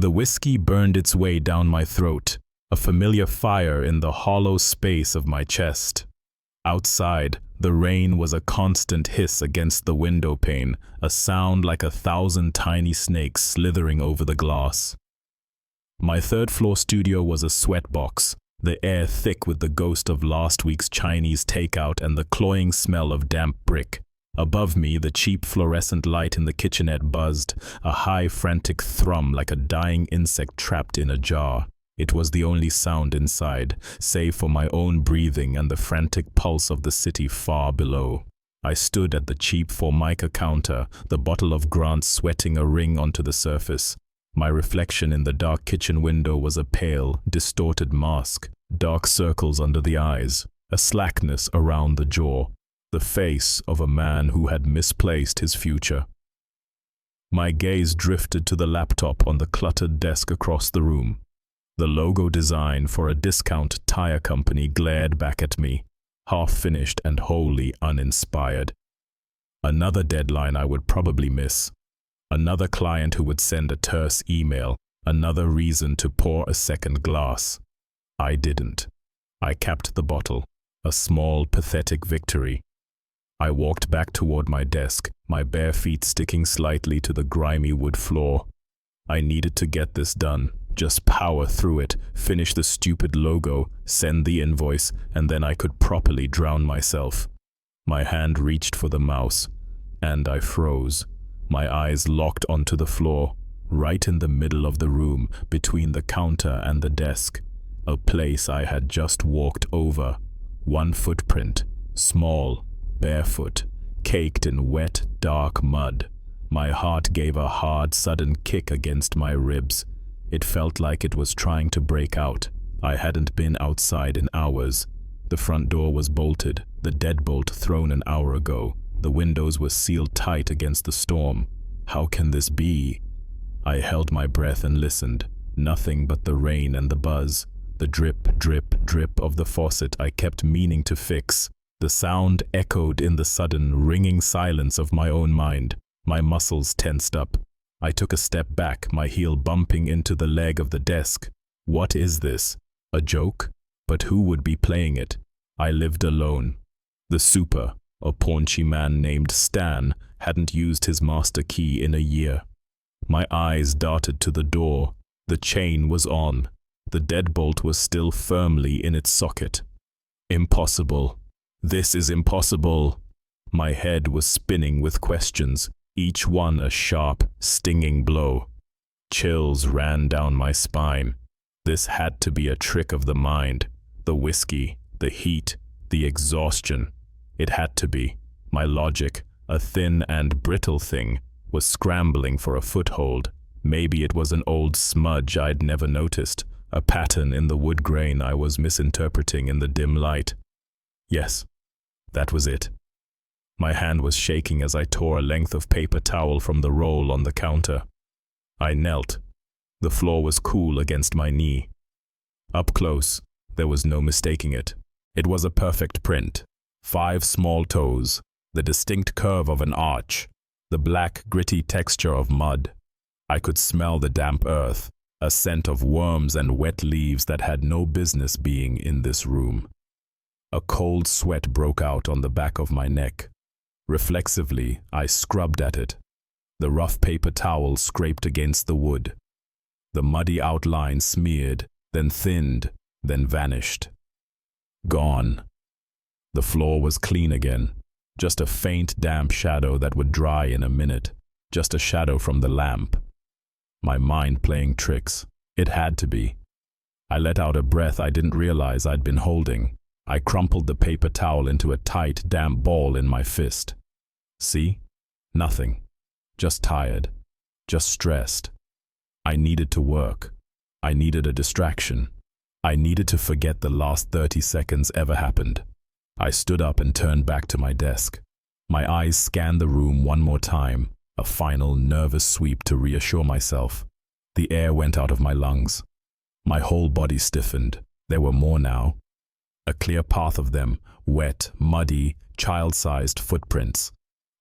The whiskey burned its way down my throat, a familiar fire in the hollow space of my chest. Outside, the rain was a constant hiss against the window pane, a sound like 1,000 tiny snakes slithering over the glass. My third-floor studio was a sweatbox, the air thick with the ghost of last week's Chinese takeout and the cloying smell of damp brick. Above me, the cheap fluorescent light in the kitchenette buzzed, a high, frantic thrum like a dying insect trapped in a jar. It was the only sound inside, save for my own breathing and the frantic pulse of the city far below. I stood at the cheap Formica counter, the bottle of Grant sweating a ring onto the surface. My reflection in the dark kitchen window was a pale, distorted mask, dark circles under the eyes, a slackness around the jaw, the face of a man who had misplaced his future. My gaze drifted to the laptop on the cluttered desk across the room. The logo design for a discount tire company glared back at me, half-finished and wholly uninspired. Another deadline I would probably miss. Another client who would send a terse email. Another reason to pour a second glass. I didn't. I capped the bottle, a small, pathetic victory. I walked back toward my desk, my bare feet sticking slightly to the grimy wood floor. I needed to get this done. Just power through it, finish the stupid logo, send the invoice, and then I could properly drown myself. My hand reached for the mouse, and I froze. My eyes locked onto the floor, right in the middle of the room, between the counter and the desk. A place I had just walked over. One footprint, small, barefoot, caked in wet, dark mud. My heart gave a hard, sudden kick against my ribs. It felt like it was trying to break out. I hadn't been outside in hours. The front door was bolted, the deadbolt thrown an hour ago. The windows were sealed tight against the storm. How can this be? I held my breath and listened. Nothing but the rain and the buzz. The drip, drip, drip of the faucet I kept meaning to fix. The sound echoed in the sudden, ringing silence of my own mind. My muscles tensed up. I took a step back, my heel bumping into the leg of the desk. What is this? A joke? But who would be playing it? I lived alone. The super, a paunchy man named Stan, hadn't used his master key in a year. My eyes darted to the door. The chain was on. The deadbolt was still firmly in its socket. Impossible. This is impossible. My head was spinning with questions, each one a sharp, stinging blow. Chills ran down my spine. This had to be a trick of the mind. The whiskey, the heat, the exhaustion. It had to be. My logic, a thin and brittle thing, was scrambling for a foothold. Maybe it was an old smudge I'd never noticed, a pattern in the wood grain I was misinterpreting in the dim light. Yes, that was it. My hand was shaking as I tore a length of paper towel from the roll on the counter. I knelt. The floor was cool against my knee. Up close, there was no mistaking it. It was a perfect print. 5 small toes, the distinct curve of an arch, the black, gritty texture of mud. I could smell the damp earth, a scent of worms and wet leaves that had no business being in this room. A cold sweat broke out on the back of my neck. Reflexively, I scrubbed at it. The rough paper towel scraped against the wood. The muddy outline smeared, then thinned, then vanished. Gone. The floor was clean again. Just a faint, damp shadow that would dry in a minute. Just a shadow from the lamp. My mind playing tricks. It had to be. I let out a breath I didn't realize I'd been holding. I crumpled the paper towel into a tight, damp ball in my fist. See? Nothing. Just tired. Just stressed. I needed to work. I needed a distraction. I needed to forget the last 30 seconds ever happened. I stood up and turned back to my desk. My eyes scanned the room one more time, a final nervous sweep to reassure myself. The air went out of my lungs. My whole body stiffened. There were more now. A clear path of them, wet, muddy, child-sized footprints.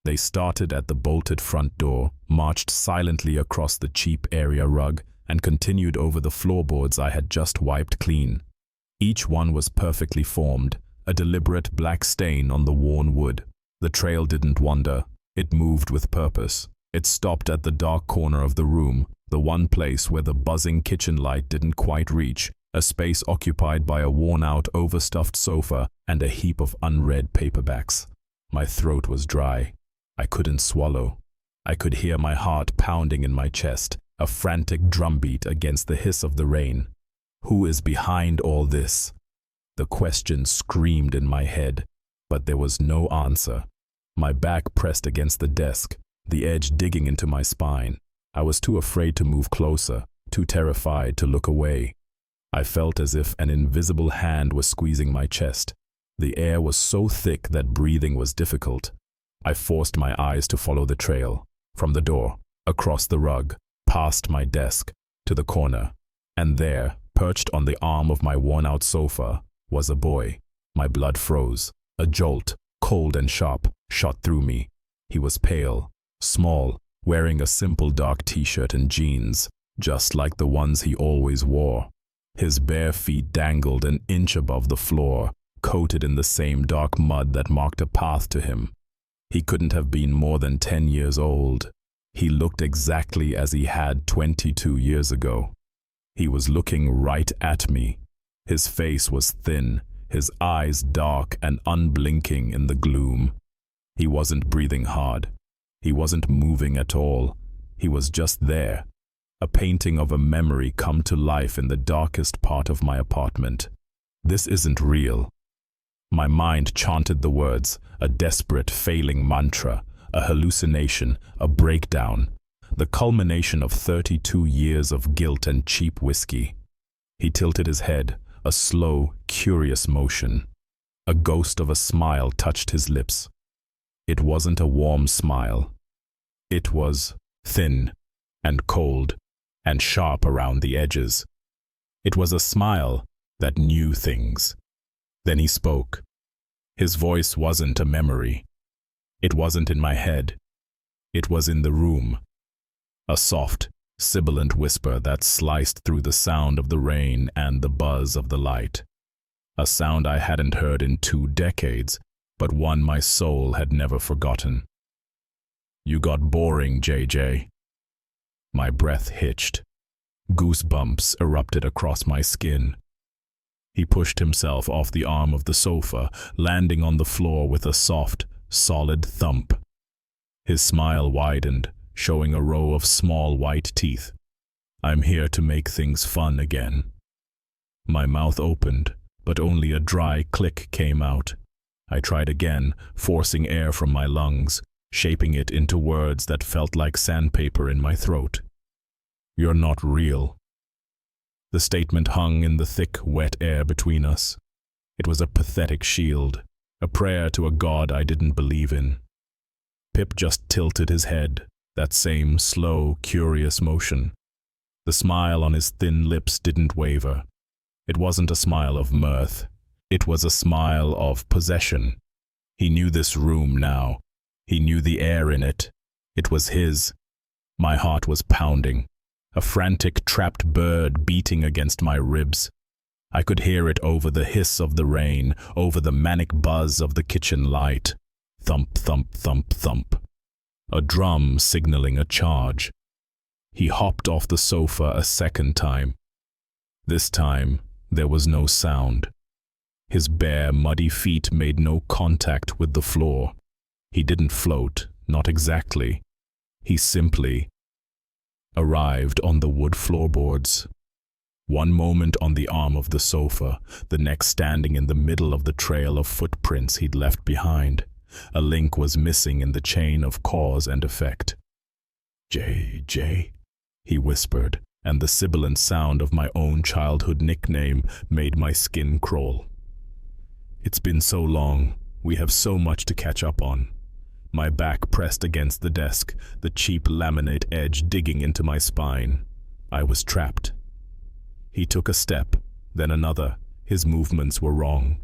They started at the bolted front door, marched silently across the cheap area rug, and continued over the floorboards I had just wiped clean. Each one was perfectly formed, a deliberate black stain on the worn wood. The trail didn't wander, it moved with purpose. It stopped at the dark corner of the room, the one place where the buzzing kitchen light didn't quite reach, a space occupied by a worn-out, overstuffed sofa and a heap of unread paperbacks. My throat was dry. I couldn't swallow. I could hear my heart pounding in my chest, a frantic drumbeat against the hiss of the rain. Who is behind all this? The question screamed in my head, but there was no answer. My back pressed against the desk, the edge digging into my spine. I was too afraid to move closer, too terrified to look away. I felt as if an invisible hand was squeezing my chest. The air was so thick that breathing was difficult. I forced my eyes to follow the trail, from the door, across the rug, past my desk, to the corner. And there, perched on the arm of my worn-out sofa, was a boy. My blood froze. A jolt, cold and sharp, shot through me. He was pale, small, wearing a simple dark t-shirt and jeans, just like the ones he always wore. His bare feet dangled an inch above the floor, coated in the same dark mud that marked a path to him. He couldn't have been more than 10 years old. He looked exactly as he had 22 years ago. He was looking right at me. His face was thin, his eyes dark and unblinking in the gloom. He wasn't breathing hard. He wasn't moving at all. He was just there, a painting of a memory come to life in the darkest part of my apartment. This isn't real. My mind chanted the words, a desperate, failing mantra, a hallucination, a breakdown, the culmination of 32 years of guilt and cheap whiskey. He tilted his head, a slow, curious motion. A ghost of a smile touched his lips. It wasn't a warm smile. It was thin and cold and sharp around the edges. It was a smile that knew things. Then he spoke. His voice wasn't a memory. It wasn't in my head. It was in the room. A soft, sibilant whisper that sliced through the sound of the rain and the buzz of the light. A sound I hadn't heard in 2 decades, but one my soul had never forgotten. "You got boring, JJ." My breath hitched. Goosebumps erupted across my skin. He pushed himself off the arm of the sofa, landing on the floor with a soft, solid thump. His smile widened, showing a row of small white teeth. "I'm here to make things fun again." My mouth opened, but only a dry click came out. I tried again, forcing air from my lungs, shaping it into words that felt like sandpaper in my throat. "You're not real." The statement hung in the thick, wet air between us. It was a pathetic shield, a prayer to a god I didn't believe in. Pip just tilted his head, that same slow, curious motion. The smile on his thin lips didn't waver. It wasn't a smile of mirth. It was a smile of possession. He knew this room now. He knew the air in it. It was his. My heart was pounding, a frantic trapped bird beating against my ribs. I could hear it over the hiss of the rain, over the manic buzz of the kitchen light. Thump, thump, thump, thump. A drum signaling a charge. He hopped off the sofa a second time. This time, there was no sound. His bare, muddy feet made no contact with the floor. He didn't float, not exactly. He simply arrived on the wood floorboards. One moment on the arm of the sofa, the next standing in the middle of the trail of footprints he'd left behind. A link was missing in the chain of cause and effect. "JJ," he whispered, and the sibilant sound of my own childhood nickname made my skin crawl. "It's been so long. We have so much to catch up on." My back pressed against the desk, the cheap laminate edge digging into my spine. I was trapped. He took a step, then another. His movements were wrong.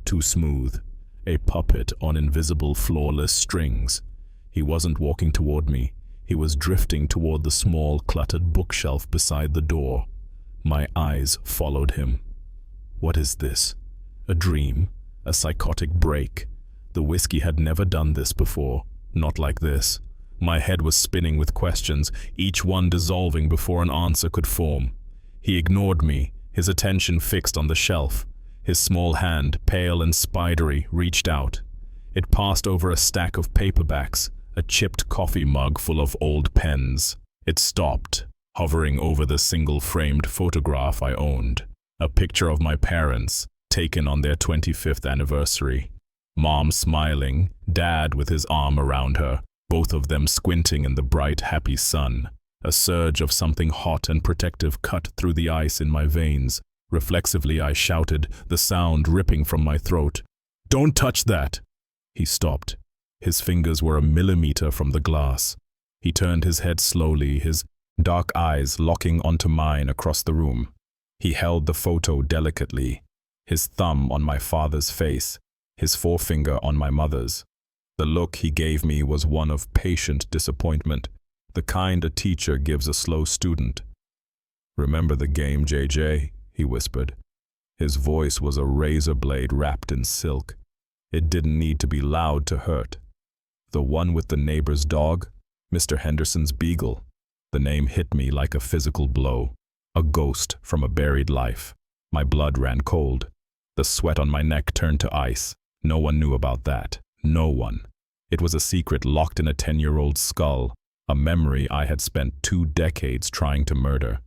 Too smooth. A puppet on invisible, flawless strings. He wasn't walking toward me. He was drifting toward the small, cluttered bookshelf beside the door. My eyes followed him. What is this? A dream? A psychotic break? The whiskey had never done this before. Not like this. My head was spinning with questions, each one dissolving before an answer could form. He ignored me, his attention fixed on the shelf. His small hand, pale and spidery, reached out. It passed over a stack of paperbacks, a chipped coffee mug full of old pens. It stopped, hovering over the single-framed photograph I owned. A picture of my parents, taken on their 25th anniversary. Mom smiling, Dad with his arm around her, both of them squinting in the bright, happy sun. A surge of something hot and protective cut through the ice in my veins. Reflexively I shouted, the sound ripping from my throat. "Don't touch that!" He stopped. His fingers were a millimeter from the glass. He turned his head slowly, his dark eyes locking onto mine across the room. He held the photo delicately, his thumb on my father's face, his forefinger on my mother's. The look he gave me was one of patient disappointment, the kind a teacher gives a slow student. "Remember the game, JJ?" he whispered. His voice was a razor blade wrapped in silk. It didn't need to be loud to hurt. "The one with the neighbor's dog? Mr. Henderson's beagle." The name hit me like a physical blow. A ghost from a buried life. My blood ran cold. The sweat on my neck turned to ice. No one knew about that. No one. It was a secret locked in a 10-year-old skull, a memory I had spent 2 decades trying to murder.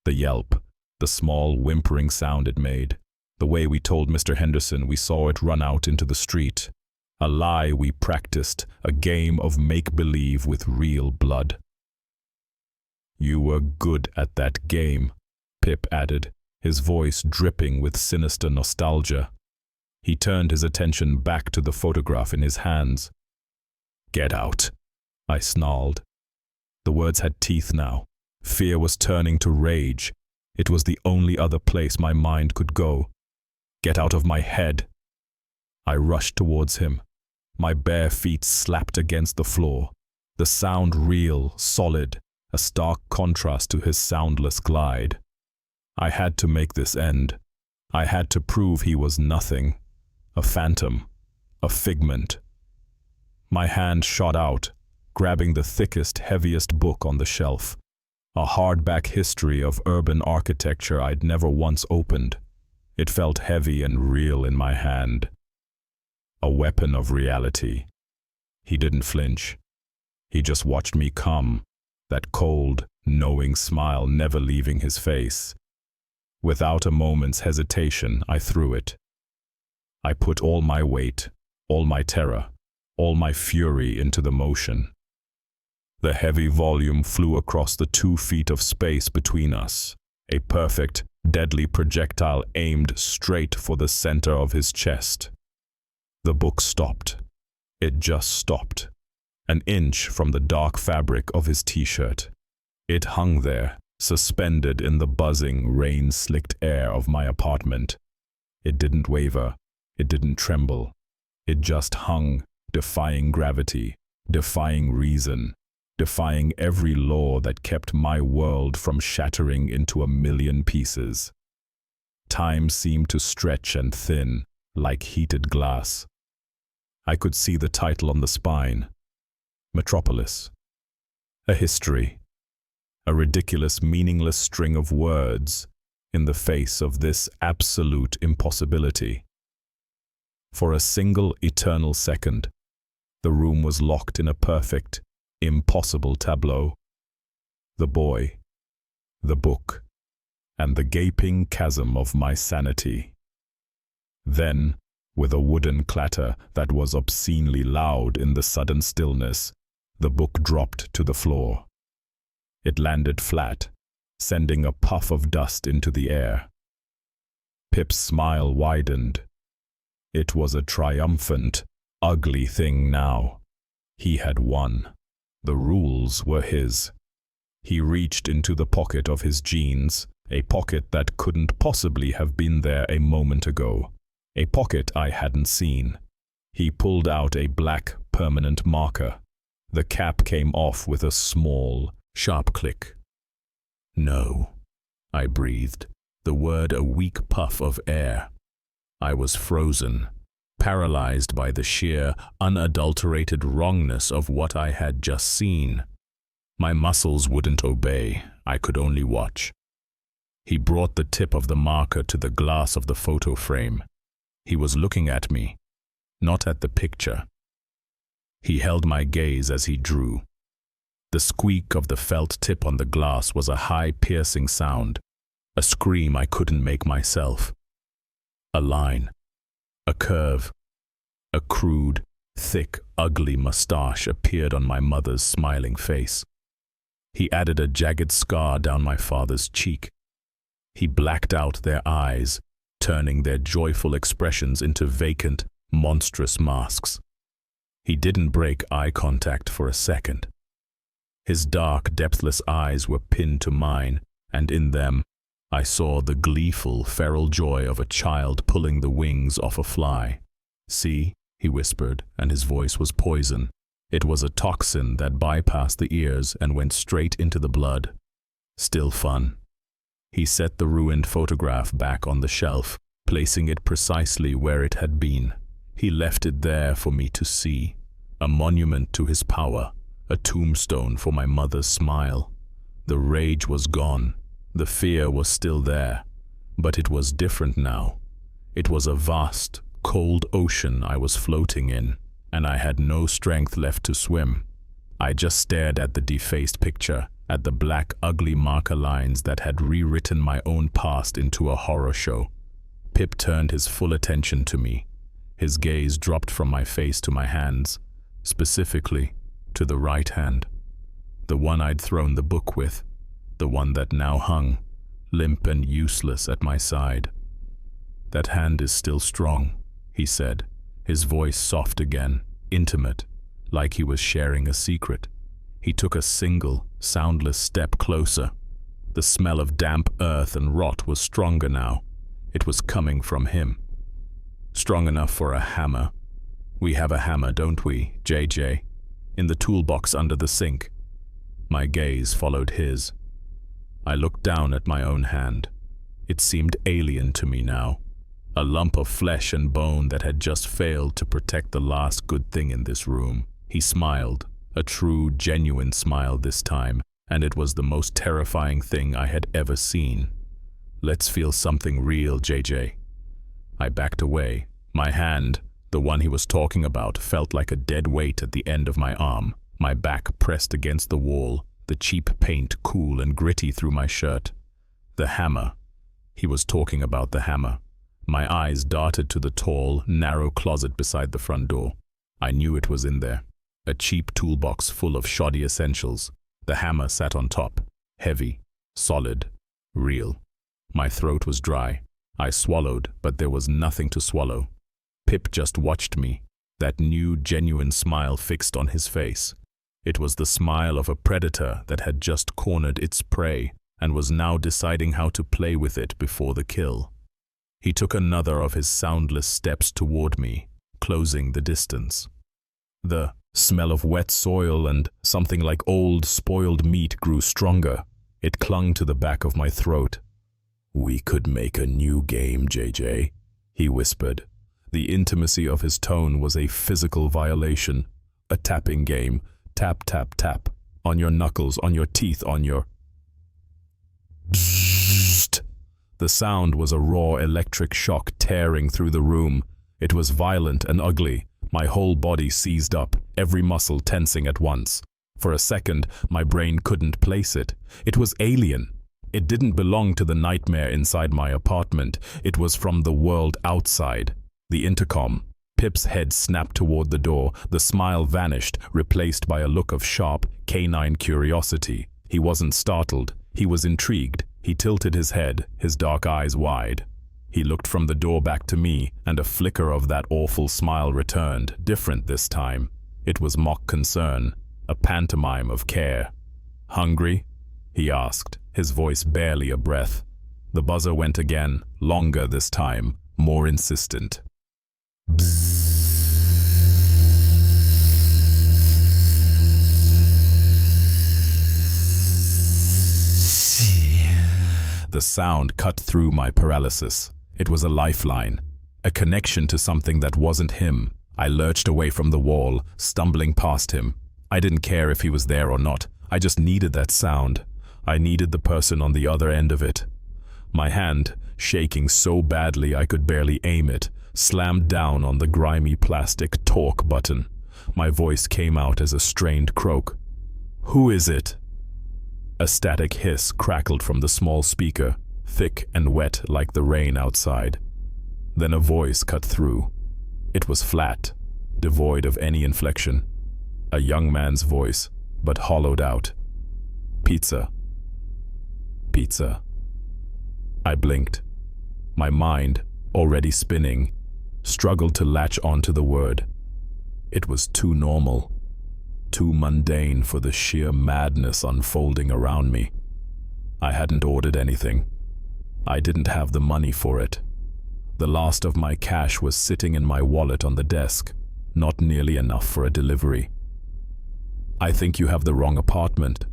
The yelp, the small whimpering sound it made, the way we told Mr. Henderson we saw it run out into the street. A lie we practiced, a game of make-believe with real blood. "You were good at that game," Pip added, his voice dripping with sinister nostalgia. He turned his attention back to the photograph in his hands. "Get out," I snarled. The words had teeth now. Fear was turning to rage. It was the only other place my mind could go. "Get out of my head." I rushed towards him. My bare feet slapped against the floor. The sound real, solid, a stark contrast to his soundless glide. I had to make this end. I had to prove he was nothing. A phantom. A figment. My hand shot out, grabbing the thickest, heaviest book on the shelf. A hardback history of urban architecture I'd never once opened. It felt heavy and real in my hand. A weapon of reality. He didn't flinch. He just watched me come, that cold, knowing smile never leaving his face. Without a moment's hesitation, I threw it. I put all my weight, all my terror, all my fury into the motion. The heavy volume flew across the 2 feet of space between us, a perfect, deadly projectile aimed straight for the center of his chest. The book stopped. It just stopped. An inch from the dark fabric of his t-shirt. It hung there, suspended in the buzzing, rain-slicked air of my apartment. It didn't waver. It didn't tremble. It just hung, defying gravity, defying reason, defying every law that kept my world from shattering into a million pieces. Time seemed to stretch and thin, like heated glass. I could see the title on the spine. Metropolis. A history. A ridiculous, meaningless string of words in the face of this absolute impossibility. For a single eternal second, the room was locked in a perfect, impossible tableau. The boy, the book, and the gaping chasm of my sanity. Then, with a wooden clatter that was obscenely loud in the sudden stillness, the book dropped to the floor. It landed flat, sending a puff of dust into the air. Pip's smile widened. It was a triumphant, ugly thing now. He had won. The rules were his. He reached into the pocket of his jeans, a pocket that couldn't possibly have been there a moment ago, a pocket I hadn't seen. He pulled out a black, permanent marker. The cap came off with a small, sharp click. "No," I breathed, the word a weak puff of air. I was frozen, paralyzed by the sheer, unadulterated wrongness of what I had just seen. My muscles wouldn't obey, I could only watch. He brought the tip of the marker to the glass of the photo frame. He was looking at me, not at the picture. He held my gaze as he drew. The squeak of the felt tip on the glass was a high, piercing sound, a scream I couldn't make myself. A line, a curve, a crude, thick, ugly mustache appeared on my mother's smiling face. He added a jagged scar down my father's cheek. He blacked out their eyes, turning their joyful expressions into vacant, monstrous masks. He didn't break eye contact for a second. His dark, depthless eyes were pinned to mine, and in them, I saw the gleeful, feral joy of a child pulling the wings off a fly. "See," he whispered, and his voice was poison. It was a toxin that bypassed the ears and went straight into the blood. Still fun. He set the ruined photograph back on the shelf, placing it precisely where it had been. He left it there for me to see, a monument to his power, a tombstone for my mother's smile. The rage was gone. The fear was still there, but it was different now. It was a vast, cold ocean I was floating in, and I had no strength left to swim. I just stared at the defaced picture, at the black, ugly marker lines that had rewritten my own past into a horror show. Pip turned his full attention to me. His gaze dropped from my face to my hands, specifically to the right hand, the one I'd thrown the book with, the one that now hung, limp and useless at my side. "That hand is still strong," he said, his voice soft again, intimate, like he was sharing a secret. He took a single, soundless step closer. The smell of damp earth and rot was stronger now. It was coming from him. Strong enough for a hammer. "We have a hammer, don't we, JJ? In the toolbox under the sink." My gaze followed his. I looked down at my own hand. It seemed alien to me now, a lump of flesh and bone that had just failed to protect the last good thing in this room. He smiled, a true, genuine smile this time, and it was the most terrifying thing I had ever seen. "Let's feel something real, JJ." I backed away. My hand, the one he was talking about, felt like a dead weight at the end of my arm, my back pressed against the wall, the cheap paint cool and gritty through my shirt. The hammer. He was talking about the hammer. My eyes darted to the tall, narrow closet beside the front door. I knew it was in there. A cheap toolbox full of shoddy essentials. The hammer sat on top, heavy, solid, real. My throat was dry. I swallowed, but there was nothing to swallow. Pip just watched me, that new, genuine smile fixed on his face. It was the smile of a predator that had just cornered its prey and was now deciding how to play with it before the kill. He took another of his soundless steps toward me, closing the distance. The smell of wet soil and something like old, spoiled meat grew stronger. It clung to the back of my throat. "We could make a new game, JJ," he whispered. The intimacy of his tone was a physical violation. A tapping game. Tap, tap, tap. On your knuckles, on your teeth, on your... Bzzzt. The sound was a raw electric shock tearing through the room. It was violent and ugly. My whole body seized up, every muscle tensing at once. For a second, my brain couldn't place it. It was alien. It didn't belong to the nightmare inside my apartment. It was from the world outside. The intercom. Pip's head snapped toward the door. The smile vanished, replaced by a look of sharp, canine curiosity. He wasn't startled. He was intrigued. He tilted his head, his dark eyes wide. He looked from the door back to me, and a flicker of that awful smile returned, different this time. It was mock concern, a pantomime of care. "Hungry?" he asked, his voice barely a breath. The buzzer went again, longer this time, more insistent. Bzzz. The sound cut through my paralysis. It was a lifeline, a connection to something that wasn't him. I lurched away from the wall, stumbling past him. I didn't care if he was there or not. I just needed that sound. I needed the person on the other end of it. My hand, shaking so badly I could barely aim it, slammed down on the grimy plastic talk button. My voice came out as a strained croak. "Who is it?" A static hiss crackled from the small speaker, thick and wet like the rain outside. Then a voice cut through. It was flat, devoid of any inflection. A young man's voice, but hollowed out. "Pizza. Pizza." I blinked. My mind, already spinning, struggled to latch onto the word. It was too normal, too mundane for the sheer madness unfolding around me. I hadn't ordered anything. I didn't have the money for it. The last of my cash was sitting in my wallet on the desk, not nearly enough for a delivery. "I think you have the wrong apartment,"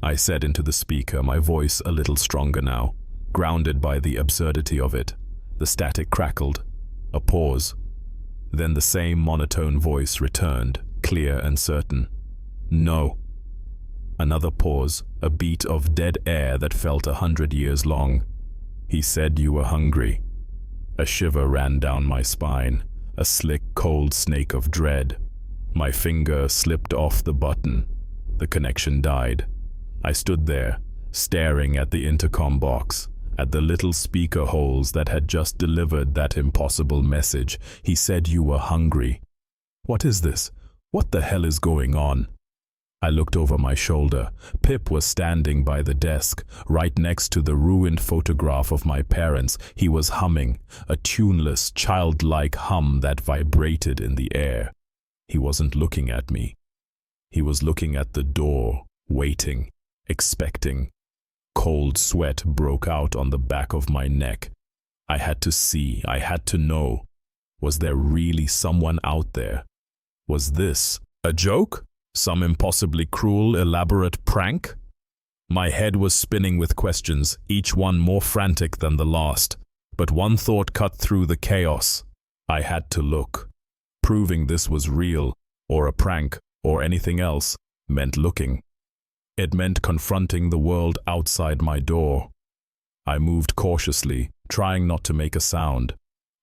I said into the speaker, my voice a little stronger now, grounded by the absurdity of it. The static crackled. A pause. Then the same monotone voice returned, clear and certain. "No." Another pause, a beat of dead air that felt 100 years long. "He said you were hungry." A shiver ran down my spine, a slick, cold snake of dread. My finger slipped off the button. The connection died. I stood there, staring at the intercom box, at the little speaker holes that had just delivered that impossible message. "He said you were hungry." What is this? What the hell is going on? I looked over my shoulder. Pip was standing by the desk, right next to the ruined photograph of my parents. He was humming, a tuneless, childlike hum that vibrated in the air. He wasn't looking at me. He was looking at the door, waiting, expecting. Cold sweat broke out on the back of my neck. I had to see, I had to know. Was there really someone out there? Was this a joke? Some impossibly cruel, elaborate prank? My head was spinning with questions, each one more frantic than the last. But one thought cut through the chaos. I had to look. Proving this was real, or a prank, or anything else, meant looking. It meant confronting the world outside my door. I moved cautiously, trying not to make a sound.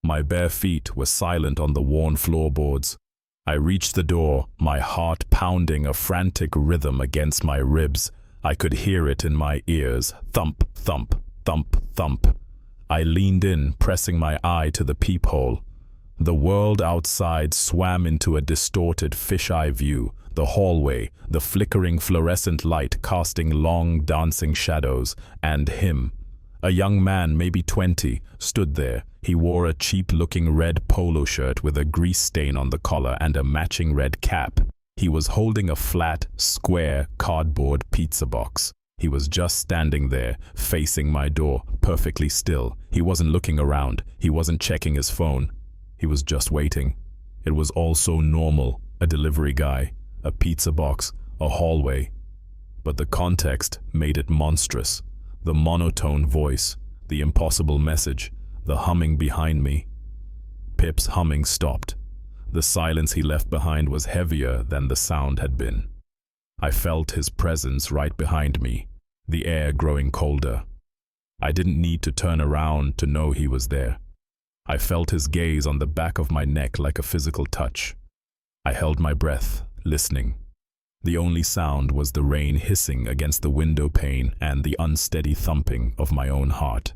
My bare feet were silent on the worn floorboards. I reached the door, my heart pounding a frantic rhythm against my ribs. I could hear it in my ears, thump, thump, thump, thump. I leaned in, pressing my eye to the peephole. The world outside swam into a distorted fisheye view. The hallway, the flickering fluorescent light casting long, dancing shadows, and him. A young man, maybe 20, stood there. He wore a cheap-looking red polo shirt with a grease stain on the collar and a matching red cap. He was holding a flat, square, cardboard pizza box. He was just standing there, facing my door, perfectly still. He wasn't looking around. He wasn't checking his phone. He was just waiting. It was all so normal. A delivery guy, a pizza box, a hallway. But the context made it monstrous. The monotone voice, the impossible message, the humming behind me. Pip's humming stopped. The silence he left behind was heavier than the sound had been. I felt his presence right behind me, the air growing colder. I didn't need to turn around to know he was there. I felt his gaze on the back of my neck like a physical touch. I held my breath, listening. The only sound was the rain hissing against the window pane and the unsteady thumping of my own heart.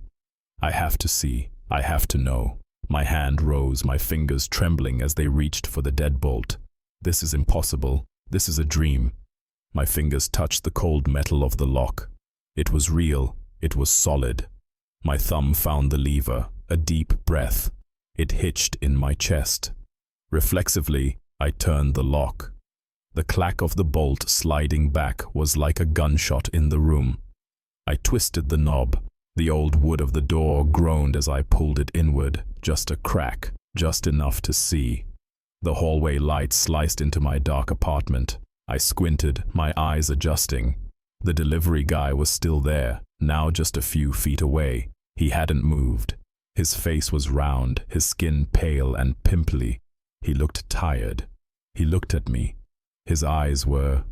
I have to see. I have to know. My hand rose, my fingers trembling as they reached for the deadbolt. This is impossible. This is a dream. My fingers touched the cold metal of the lock. It was real. It was solid. My thumb found the lever, a deep breath. It hitched in my chest. Reflexively, I turned the lock. The clack of the bolt sliding back was like a gunshot in the room. I twisted the knob. The old wood of the door groaned as I pulled it inward, just a crack, just enough to see. The hallway light sliced into my dark apartment. I squinted, my eyes adjusting. The delivery guy was still there, now just a few feet away. He hadn't moved. His face was round, his skin pale and pimply. He looked tired. He looked at me. His eyes were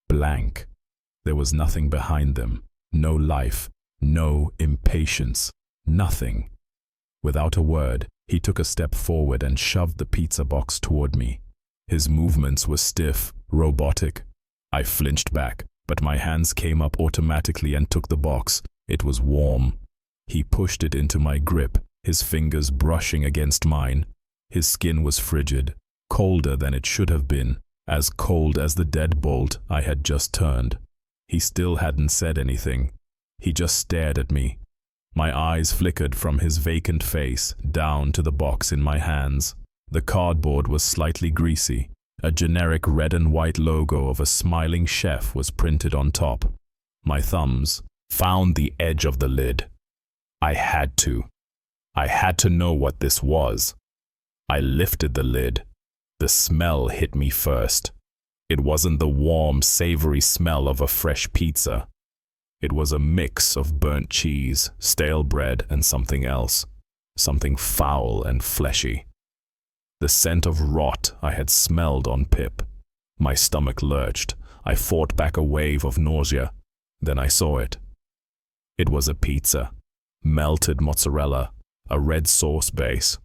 blank. There was nothing behind them. No life, no impatience, nothing. Without a word, he took a step forward and shoved the pizza box toward me. His movements were stiff, robotic. I flinched back, but my hands came up automatically and took the box. It was warm. He pushed it into my grip, his fingers brushing against mine. His skin was frigid, colder than it should have been, as cold as the deadbolt I had just turned. He still hadn't said anything. He just stared at me. My eyes flickered from his vacant face down to the box in my hands. The cardboard was slightly greasy. A generic red and white logo of a smiling chef was printed on top. My thumbs found the edge of the lid. I had to. I had to know what this was. I lifted the lid. The smell hit me first. It wasn't the warm, savory smell of a fresh pizza. It was a mix of burnt cheese, stale bread, and something else. Something foul and fleshy. The scent of rot I had smelled on Pip. My stomach lurched. I fought back a wave of nausea. Then I saw it. It was a pizza. Melted mozzarella, a red sauce base.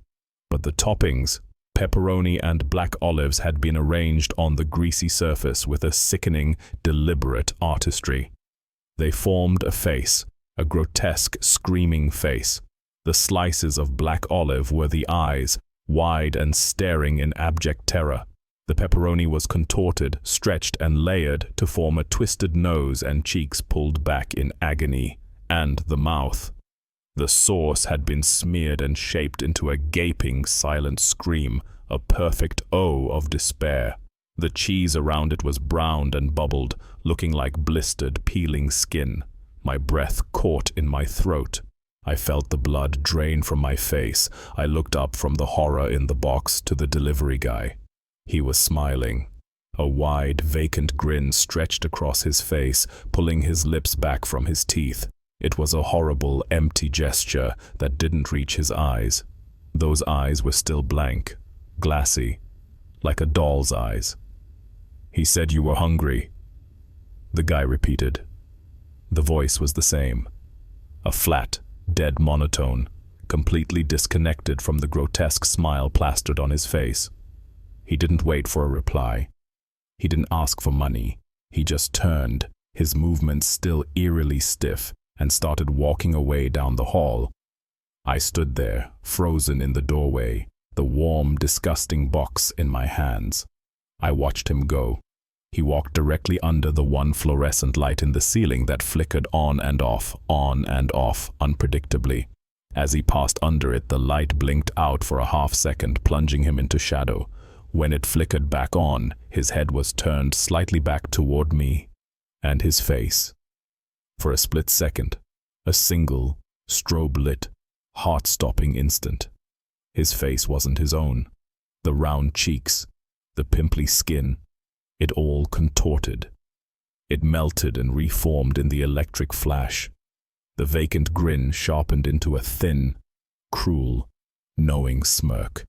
But the toppings, pepperoni and black olives, had been arranged on the greasy surface with a sickening, deliberate artistry. They formed a face, a grotesque, screaming face. The slices of black olive were the eyes, wide and staring in abject terror. The pepperoni was contorted, stretched and layered to form a twisted nose and cheeks pulled back in agony, and the mouth. The sauce had been smeared and shaped into a gaping, silent scream, a perfect O of despair. The cheese around it was browned and bubbled, looking like blistered, peeling skin. My breath caught in my throat. I felt the blood drain from my face. I looked up from the horror in the box to the delivery guy. He was smiling. A wide, vacant grin stretched across his face, pulling his lips back from his teeth. It was a horrible, empty gesture that didn't reach his eyes. Those eyes were still blank, glassy, like a doll's eyes. "He said you were hungry," the guy repeated. The voice was the same. A flat, dead monotone, completely disconnected from the grotesque smile plastered on his face. He didn't wait for a reply. He didn't ask for money. He just turned, his movements still eerily stiff, and started walking away down the hall. I stood there, frozen in the doorway, the warm, disgusting box in my hands. I watched him go. He walked directly under the one fluorescent light in the ceiling that flickered on and off, unpredictably. As he passed under it, the light blinked out for a half-second, plunging him into shadow. When it flickered back on, his head was turned slightly back toward me, and his face. For a split second, a single, strobe-lit, heart-stopping instant. His face wasn't his own. The round cheeks, the pimply skin, it all contorted. It melted and reformed in the electric flash. The vacant grin sharpened into a thin, cruel, knowing smirk.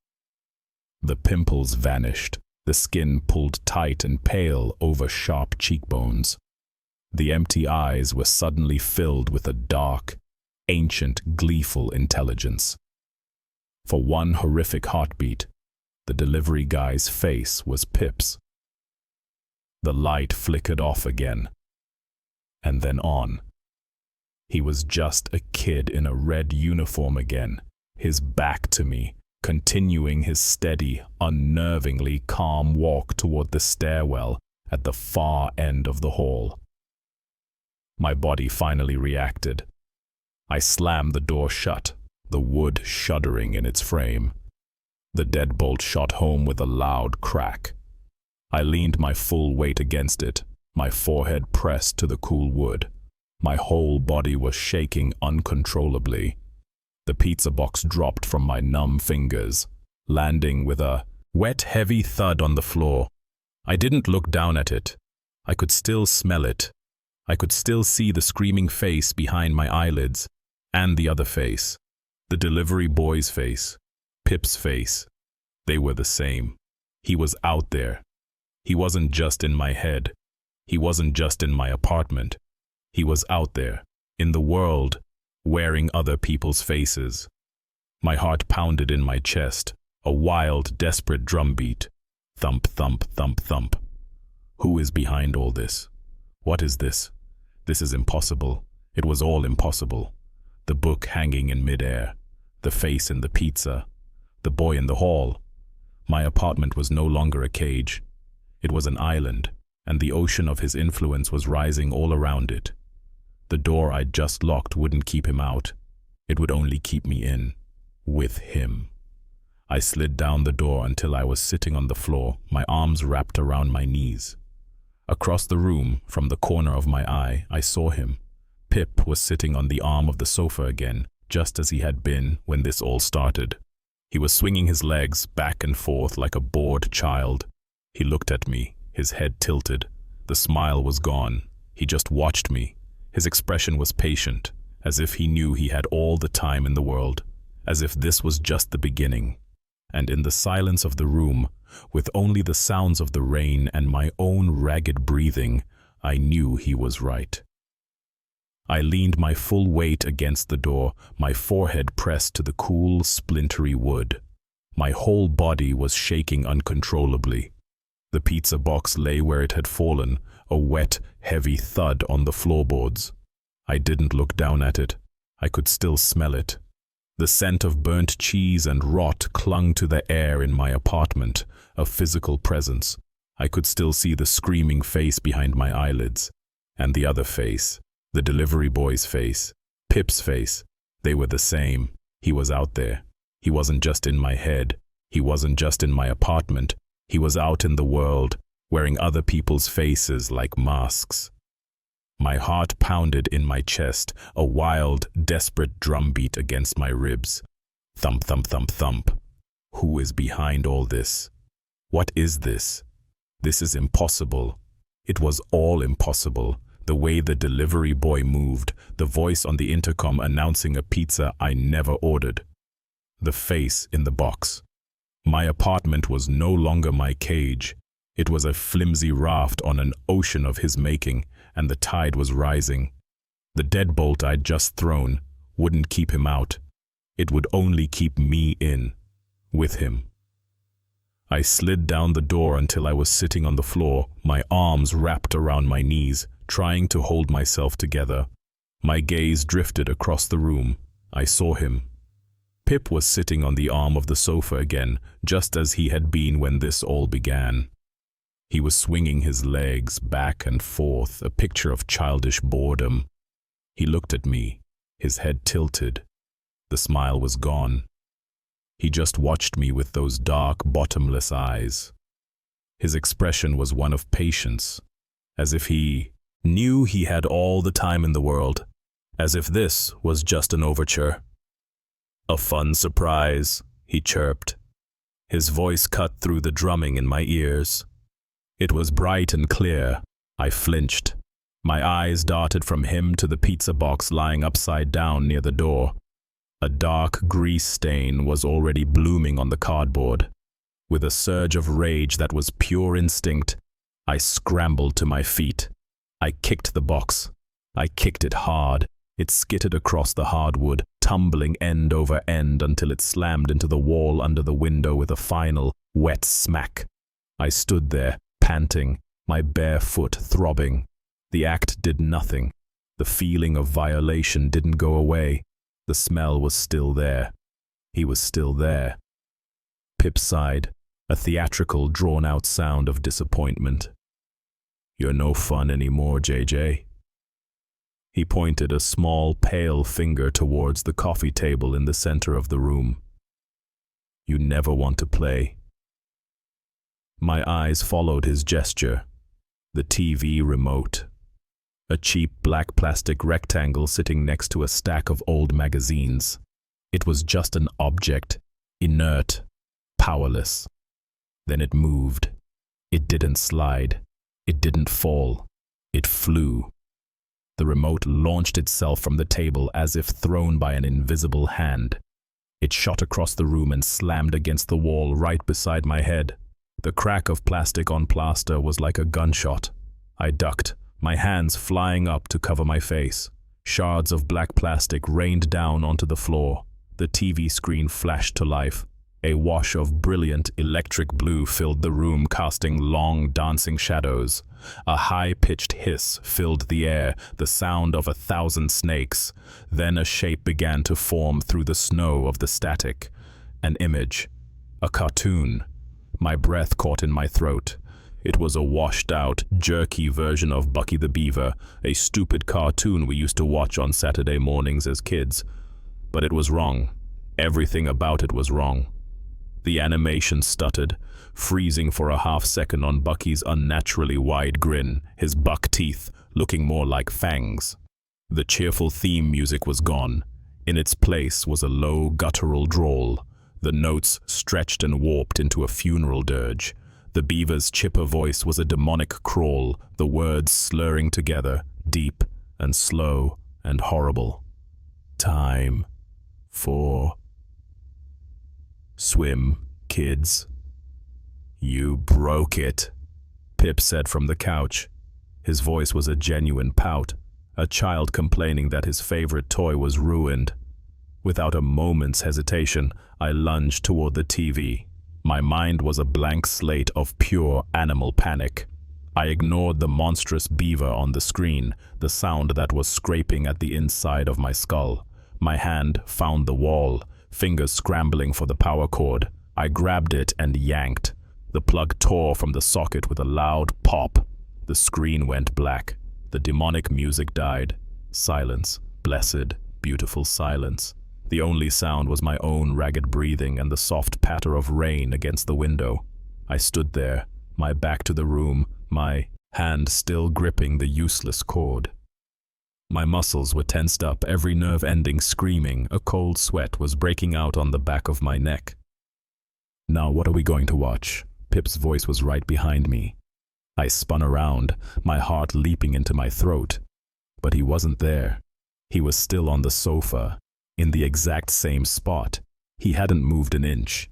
The pimples vanished, the skin pulled tight and pale over sharp cheekbones. The empty eyes were suddenly filled with a dark, ancient, gleeful intelligence. For one horrific heartbeat, the delivery guy's face was Pip's. The light flickered off again, and then on. He was just a kid in a red uniform again, his back to me, continuing his steady, unnervingly calm walk toward the stairwell at the far end of the hall. My body finally reacted. I slammed the door shut, the wood shuddering in its frame. The deadbolt shot home with a loud crack. I leaned my full weight against it, my forehead pressed to the cool wood. My whole body was shaking uncontrollably. The pizza box dropped from my numb fingers, landing with a wet, heavy thud on the floor. I didn't look down at it. I could still smell it, I could still see the screaming face behind my eyelids, and the other face, the delivery boy's face, Pip's face. They were the same. He was out there. He wasn't just in my head. He wasn't just in my apartment. He was out there, in the world, wearing other people's faces. My heart pounded in my chest, a wild, desperate drumbeat. Thump, thump, thump, thump. Who is behind all this? What is this? This is impossible. It was all impossible. The book hanging in midair, the face in the pizza, the boy in the hall. My apartment was no longer a cage. It was an island, and the ocean of his influence was rising all around it. The door I'd just locked wouldn't keep him out. It would only keep me in, with him. I slid down the door until I was sitting on the floor, my arms wrapped around my knees. Across the room, from the corner of my eye, I saw him. Pip was sitting on the arm of the sofa again, just as he had been when this all started. He was swinging his legs back and forth like a bored child. He looked at me, his head tilted. The smile was gone. He just watched me. His expression was patient, as if he knew he had all the time in the world, as if this was just the beginning. And in the silence of the room, with only the sounds of the rain and my own ragged breathing, I knew he was right. I leaned my full weight against the door, my forehead pressed to the cool, splintery wood. My whole body was shaking uncontrollably. The pizza box lay where it had fallen, a wet, heavy thud on the floorboards. I didn't look down at it. I could still smell it. The scent of burnt cheese and rot clung to the air in my apartment, a physical presence. I could still see the screaming face behind my eyelids. And the other face, the delivery boy's face, Pip's face. They were the same. He was out there. He wasn't just in my head. He wasn't just in my apartment. He was out in the world, wearing other people's faces like masks. My heart pounded in my chest, a wild, desperate drumbeat against my ribs. Thump, thump, thump, thump. Who is behind all this? What is this? This is impossible. It was all impossible. The way the delivery boy moved, the voice on the intercom announcing a pizza I never ordered. The face in the box. My apartment was no longer my cage. It was a flimsy raft on an ocean of his making, and the tide was rising. The deadbolt I'd just thrown wouldn't keep him out. It would only keep me in, with him. I slid down the door until I was sitting on the floor, my arms wrapped around my knees, trying to hold myself together. My gaze drifted across the room. I saw him. Pip was sitting on the arm of the sofa again, just as he had been when this all began. He was swinging his legs back and forth, a picture of childish boredom. He looked at me, his head tilted. The smile was gone. He just watched me with those dark, bottomless eyes. His expression was one of patience, as if he knew he had all the time in the world, as if this was just an overture. "A fun surprise," he chirped. His voice cut through the drumming in my ears. It was bright and clear. I flinched. My eyes darted from him to the pizza box lying upside down near the door. A dark grease stain was already blooming on the cardboard. With a surge of rage that was pure instinct, I scrambled to my feet. I kicked the box. I kicked it hard. It skittered across the hardwood, tumbling end over end until it slammed into the wall under the window with a final, wet smack. I stood there, panting, my bare foot throbbing. The act did nothing. The feeling of violation didn't go away. The smell was still there. He was still there. Pip sighed, a theatrical, drawn-out sound of disappointment. "You're no fun anymore, JJ." He pointed a small, pale finger towards the coffee table in the center of the room. "You never want to play." My eyes followed his gesture. The TV remote. A cheap black plastic rectangle sitting next to a stack of old magazines. It was just an object, inert, powerless. Then it moved. It didn't slide. It didn't fall. It flew. The remote launched itself from the table as if thrown by an invisible hand. It shot across the room and slammed against the wall right beside my head. The crack of plastic on plaster was like a gunshot. I ducked, my hands flying up to cover my face. Shards of black plastic rained down onto the floor. The TV screen flashed to life. A wash of brilliant electric blue filled the room, casting long, dancing shadows. A high-pitched hiss filled the air, the sound of 1,000 snakes. Then a shape began to form through the snow of the static. An image. A cartoon. My breath caught in my throat. It was a washed-out, jerky version of Bucky the Beaver, a stupid cartoon we used to watch on Saturday mornings as kids. But it was wrong. Everything about it was wrong. The animation stuttered, freezing for a half-second on Bucky's unnaturally wide grin, his buck teeth looking more like fangs. The cheerful theme music was gone. In its place was a low, guttural drawl. The notes stretched and warped into a funeral dirge. The beaver's chipper voice was a demonic crawl, the words slurring together, deep and slow and horrible. Time for swim, kids. You broke it, Pip said from the couch. His voice was a genuine pout, a child complaining that his favorite toy was ruined. Without a moment's hesitation, I lunged toward the TV. My mind was a blank slate of pure animal panic. I ignored the monstrous beaver on the screen, the sound that was scraping at the inside of my skull. My hand found the wall, fingers scrambling for the power cord. I grabbed it and yanked. The plug tore from the socket with a loud pop. The screen went black. The demonic music died. Silence. Blessed, beautiful silence. The only sound was my own ragged breathing and the soft patter of rain against the window. I stood there, my back to the room, my hand still gripping the useless cord. My muscles were tensed up, every nerve ending screaming. A cold sweat was breaking out on the back of my neck. Now what are we going to watch? Pip's voice was right behind me. I spun around, my heart leaping into my throat. But he wasn't there. He was still on the sofa, in the exact same spot. He hadn't moved an inch.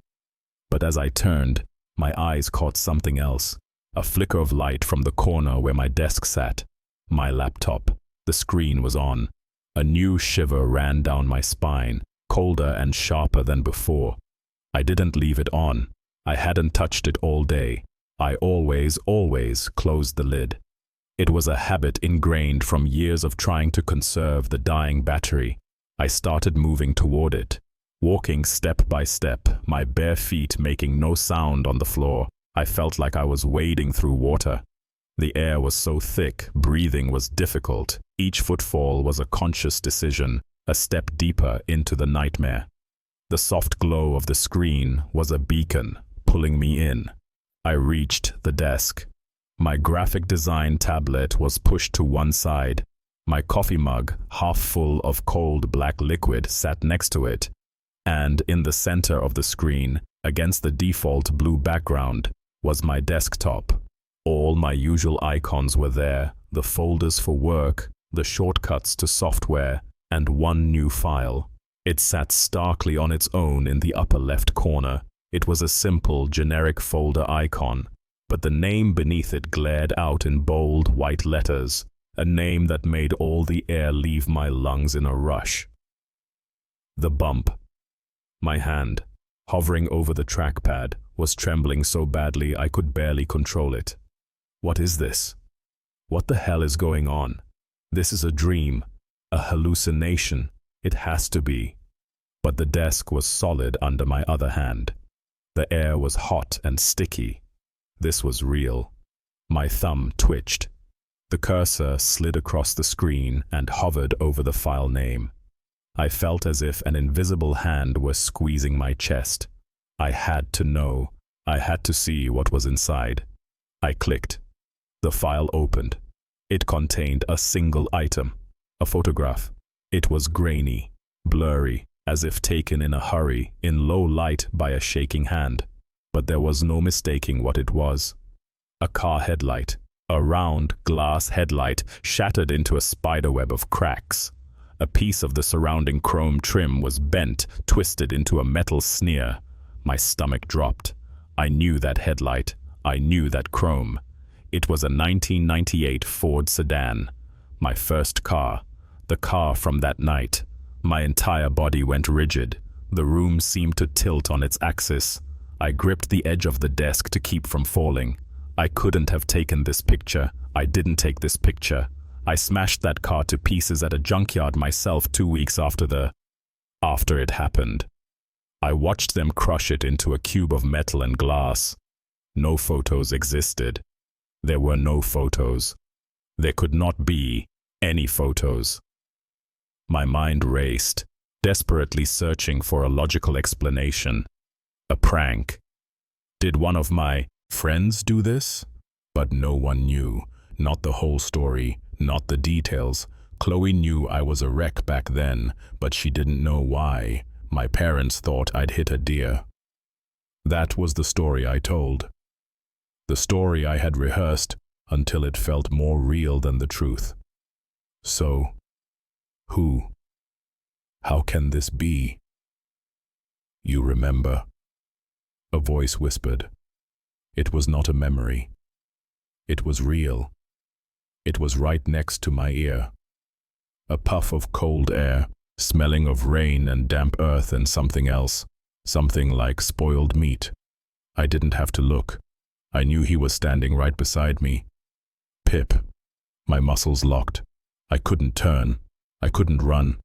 But as I turned, my eyes caught something else. A flicker of light from the corner where my desk sat. My laptop. The screen was on. A new shiver ran down my spine, colder and sharper than before. I didn't leave it on. I hadn't touched it all day. I always closed the lid. It was a habit ingrained from years of trying to conserve the dying battery. I started moving toward it, walking step by step, my bare feet making no sound on the floor. I felt like I was wading through water. The air was so thick, breathing was difficult. Each footfall was a conscious decision, a step deeper into the nightmare. The soft glow of the screen was a beacon, pulling me in. I reached the desk. My graphic design tablet was pushed to one side. My coffee mug, half full of cold black liquid, sat next to it. And in the center of the screen, against the default blue background, was my desktop. All my usual icons were there, the folders for work, the shortcuts to software, and one new file. It sat starkly on its own in the upper left corner. It was a simple, generic folder icon, but the name beneath it glared out in bold, white letters, a name that made all the air leave my lungs in a rush. The Bump. My hand, hovering over the trackpad, was trembling so badly I could barely control it. What is this? What the hell is going on? This is a dream, a hallucination. It has to be. But the desk was solid under my other hand. The air was hot and sticky. This was real. My thumb twitched. The cursor slid across the screen and hovered over the file name. I felt as if an invisible hand were squeezing my chest. I had to know. I had to see what was inside. I clicked. The file opened. It contained a single item, a photograph. It was grainy, blurry, as if taken in a hurry, in low light by a shaking hand. But there was no mistaking what it was. A car headlight, A round glass headlight shattered into a spiderweb of cracks. A piece of the surrounding chrome trim was bent, twisted into a metal sneer. My stomach dropped. I knew that headlight. I knew that chrome. It was a 1998 Ford sedan. My first car. The car from that night. My entire body went rigid. The room seemed to tilt on its axis. I gripped the edge of the desk to keep from falling. I couldn't have taken this picture. I didn't take this picture. I smashed that car to pieces at a junkyard myself 2 weeks after it happened. I watched them crush it into a cube of metal and glass. No photos existed. There were no photos. There could not be any photos. My mind raced, desperately searching for a logical explanation. A prank. Did one of my friends do this? But no one knew. Not the whole story, not the details. Chloe knew I was a wreck back then, but she didn't know why. My parents thought I'd hit a deer. That was the story I told. The story I had rehearsed until it felt more real than the truth. So, who? How can this be? You remember? A voice whispered. It was not a memory. It was real. It was right next to my ear. A puff of cold air, smelling of rain and damp earth and something else, something like spoiled meat. I didn't have to look. I knew he was standing right beside me. Pip. My muscles locked. I couldn't turn. I couldn't run.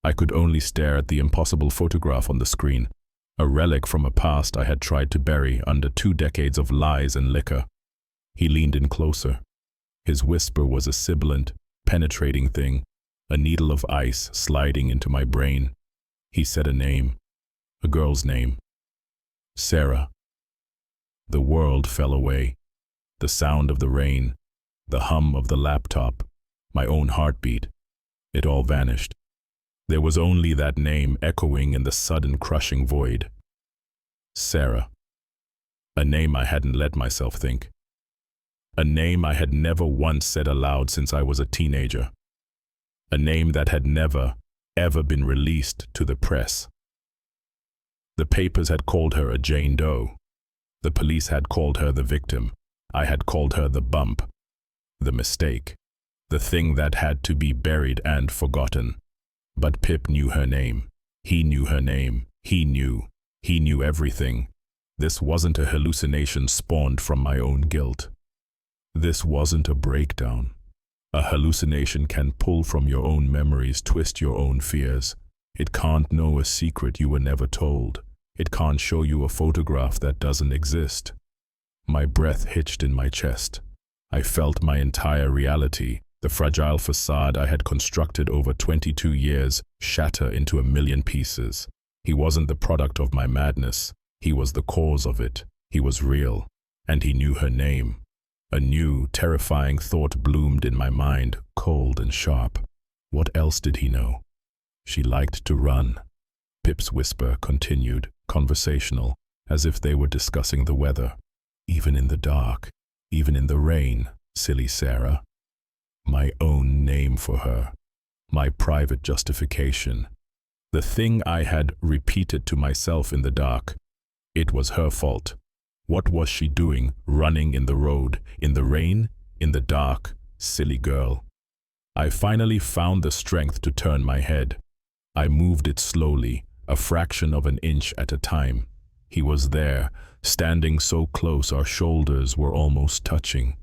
I could only stare at the impossible photograph on the screen, a relic from a past I had tried to bury under 2 decades of lies and liquor. He leaned in closer. His whisper was a sibilant, penetrating thing, a needle of ice sliding into my brain. He said a name, a girl's name. Sarah. The world fell away. The sound of the rain, the hum of the laptop, my own heartbeat. It all vanished. There was only that name echoing in the sudden crushing void. Sarah. A name I hadn't let myself think. A name I had never once said aloud since I was a teenager. A name that had never, ever been released to the press. The papers had called her a Jane Doe. The police had called her the victim. I had called her the bump, the mistake, the thing that had to be buried and forgotten. But Pip knew her name. He knew her name. He knew everything. This wasn't a hallucination spawned from my own guilt. This wasn't a breakdown. A hallucination can pull from your own memories, twist your own fears. It can't know a secret you were never told. It can't show you a photograph that doesn't exist. My breath hitched in my chest. I felt my entire reality, the fragile facade I had constructed over 22 years, shatter into a million pieces. He wasn't the product of my madness. He was the cause of it. He was real. And he knew her name. A new, terrifying thought bloomed in my mind, cold and sharp. What else did he know? She liked to run. Pip's whisper continued, conversational, as if they were discussing the weather. Even in the dark, even in the rain, silly Sarah. My own name for her. My private justification. The thing I had repeated to myself in the dark. It was her fault. What was she doing, running in the road, in the rain, in the dark, silly girl? I finally found the strength to turn my head. I moved it slowly, a fraction of an inch at a time. He was there, standing so close our shoulders were almost touching.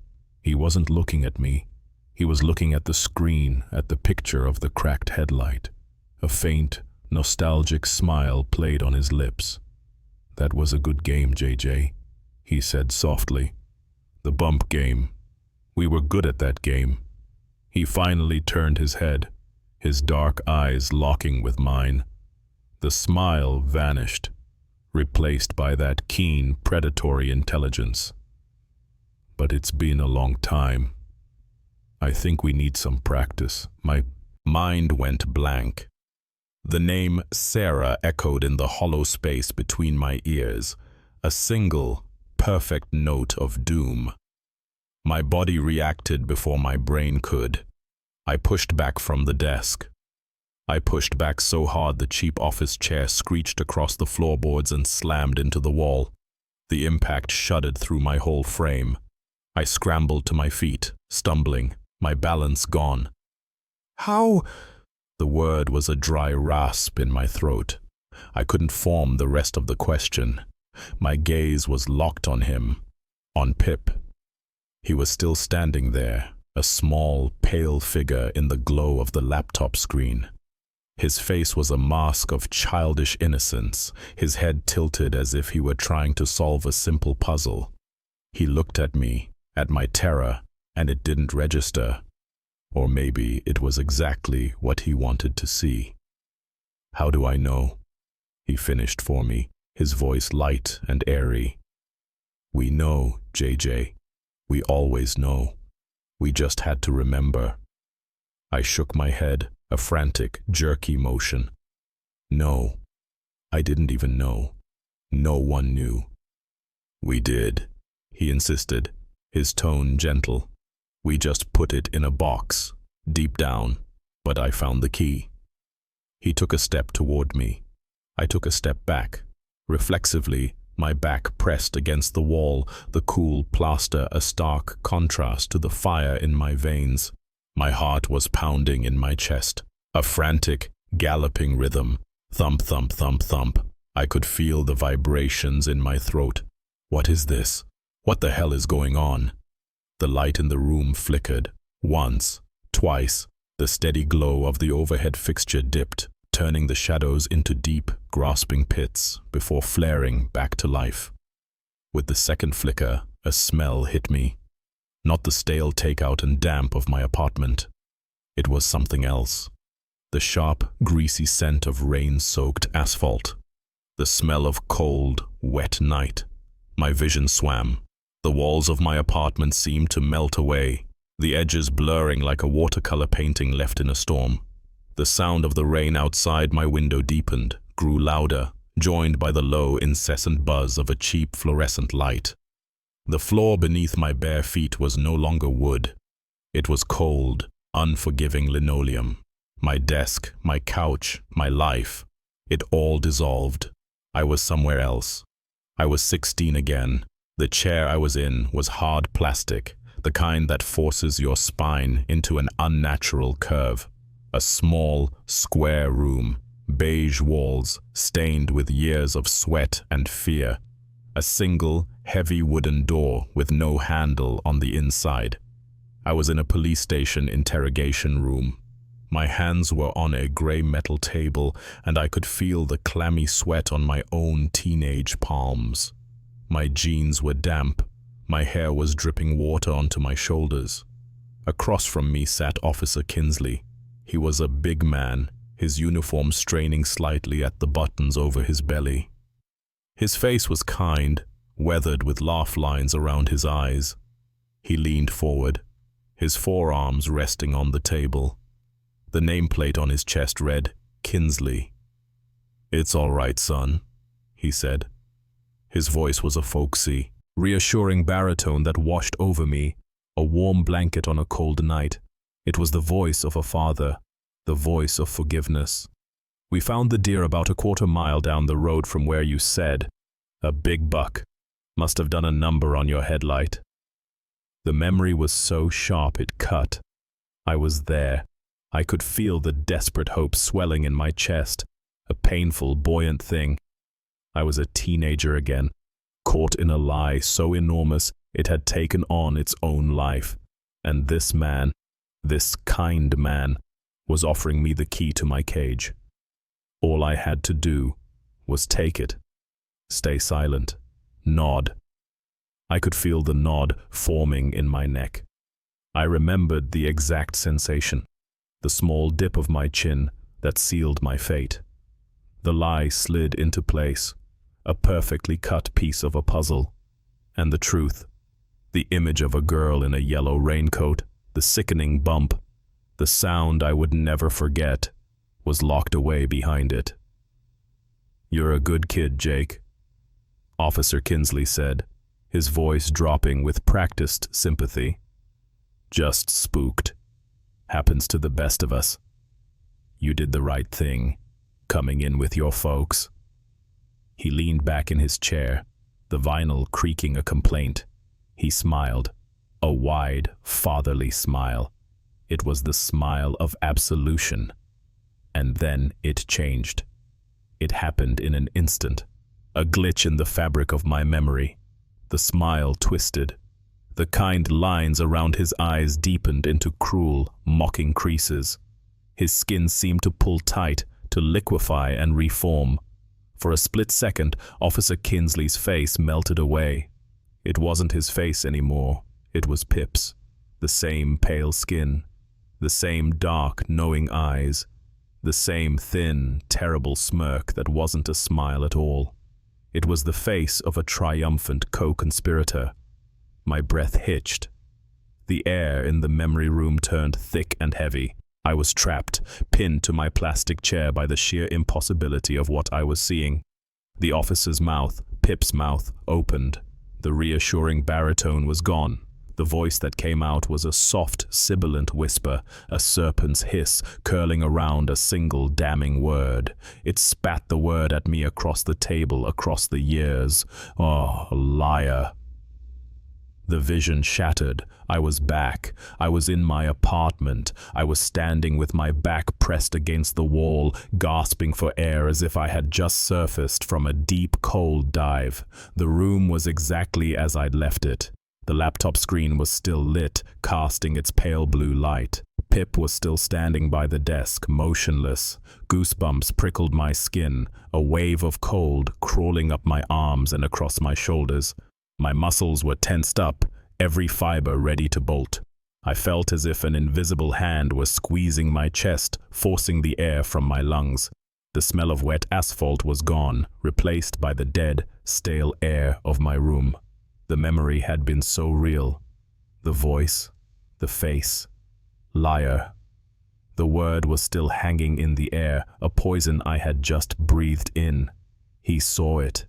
He wasn't looking at me. He was looking at the screen, at the picture of the cracked headlight. A faint, nostalgic smile played on his lips. That was a good game, JJ, he said softly. The bump game. We were good at that game. He finally turned his head, his dark eyes locking with mine. The smile vanished, replaced by that keen, predatory intelligence. But it's been a long time. I think we need some practice. My mind went blank. The name Sarah echoed in the hollow space between my ears, a single, perfect note of doom. My body reacted before my brain could. I pushed back from the desk. I pushed back so hard the cheap office chair screeched across the floorboards and slammed into the wall. The impact shuddered through my whole frame. I scrambled to my feet, stumbling, my balance gone. "How?" The word was a dry rasp in my throat. I couldn't form the rest of the question. My gaze was locked on him, on Pip. He was still standing there, a small, pale figure in the glow of the laptop screen. His face was a mask of childish innocence, his head tilted as if he were trying to solve a simple puzzle. He looked at me, at my terror, and it didn't register. Or maybe it was exactly what he wanted to see. "How do I know?" He finished for me, his voice light and airy. "We know, JJ. We always know. We just had to remember." I shook my head, a frantic, jerky motion. "No. I didn't even know. No one knew." "We did," he insisted, his tone gentle. "We just put it in a box, deep down, but I found the key." He took a step toward me. I took a step back. Reflexively, my back pressed against the wall, the cool plaster a stark contrast to the fire in my veins. My heart was pounding in my chest, a frantic, galloping rhythm. Thump, thump, thump, thump. I could feel the vibrations in my throat. What is this? What the hell is going on? The light in the room flickered. Once, twice, the steady glow of the overhead fixture dipped, turning the shadows into deep, grasping pits before flaring back to life. With the second flicker, a smell hit me. Not the stale takeout and damp of my apartment. It was something else. The sharp, greasy scent of rain-soaked asphalt. The smell of cold, wet night. My vision swam. The walls of my apartment seemed to melt away, the edges blurring like a watercolor painting left in a storm. The sound of the rain outside my window deepened, grew louder, joined by the low, incessant buzz of a cheap fluorescent light. The floor beneath my bare feet was no longer wood. It was cold, unforgiving linoleum. My desk, my couch, my life. It all dissolved. I was somewhere else. I was 16 again. The chair I was in was hard plastic, the kind that forces your spine into an unnatural curve. A small, square room, beige walls stained with years of sweat and fear. A single, heavy wooden door with no handle on the inside. I was in a police station interrogation room. My hands were on a gray metal table, and I could feel the clammy sweat on my own teenage palms. My jeans were damp. My hair was dripping water onto my shoulders. Across from me sat Officer Kinsley. He was a big man, his uniform straining slightly at the buttons over his belly. His face was kind, weathered with laugh lines around his eyes. He leaned forward, his forearms resting on the table. The nameplate on his chest read, Kinsley. "It's all right, son," he said. His voice was a folksy, reassuring baritone that washed over me, a warm blanket on a cold night. It was the voice of a father, the voice of forgiveness. "We found the deer about a quarter-mile down the road from where you said. A big buck. Must have done a number on your headlight." The memory was so sharp it cut. I was there. I could feel the desperate hope swelling in my chest, a painful, buoyant thing. I was a teenager again, caught in a lie so enormous it had taken on its own life. And this man, this kind man, was offering me the key to my cage. All I had to do was take it, stay silent, nod. I could feel the nod forming in my neck. I remembered the exact sensation, the small dip of my chin that sealed my fate. The lie slid into place, a perfectly cut piece of a puzzle. And the truth, the image of a girl in a yellow raincoat, the sickening bump, the sound I would never forget, was locked away behind it. "You're a good kid, Jake," Officer Kinsley said. his voice dropping with practiced sympathy. "Just spooked. Happens to the best of us. You did the right thing, coming in with your folks." He leaned back in his chair, the vinyl creaking a complaint. He smiled, a wide, fatherly smile. It was the smile of absolution. And then it changed. It happened in an instant, a glitch in the fabric of my memory. The smile twisted. The kind lines around his eyes deepened into cruel, mocking creases. His skin seemed to pull tight, to liquefy and reform. For a split second, Officer Kinsley's face melted away. It wasn't his face anymore. It was Pip's. The same pale skin, the same dark, knowing eyes, the same thin, terrible smirk that wasn't a smile at all. It was the face of a triumphant co-conspirator. My breath hitched. The air in the memory room turned thick and heavy. I was trapped, pinned to my plastic chair by the sheer impossibility of what I was seeing. The officer's mouth, Pip's mouth, opened. The reassuring baritone was gone. The voice that came out was a soft, sibilant whisper, a serpent's hiss curling around a single damning word. It spat the word at me across the table, across the years. "Oh, liar." The vision shattered. I was back. I was in my apartment. I was standing with my back pressed against the wall, gasping for air as if I had just surfaced from a deep, cold dive. The room was exactly as I'd left it. The laptop screen was still lit, casting its pale blue light. Pip was still standing by the desk, motionless. Goosebumps prickled my skin, a wave of cold crawling up my arms and across my shoulders. My muscles were tensed up, every fiber ready to bolt. I felt as if an invisible hand was squeezing my chest, forcing the air from my lungs. The smell of wet asphalt was gone, replaced by the dead, stale air of my room. The memory had been so real. The voice, the face. Liar. The word was still hanging in the air, a poison I had just breathed in. He saw it.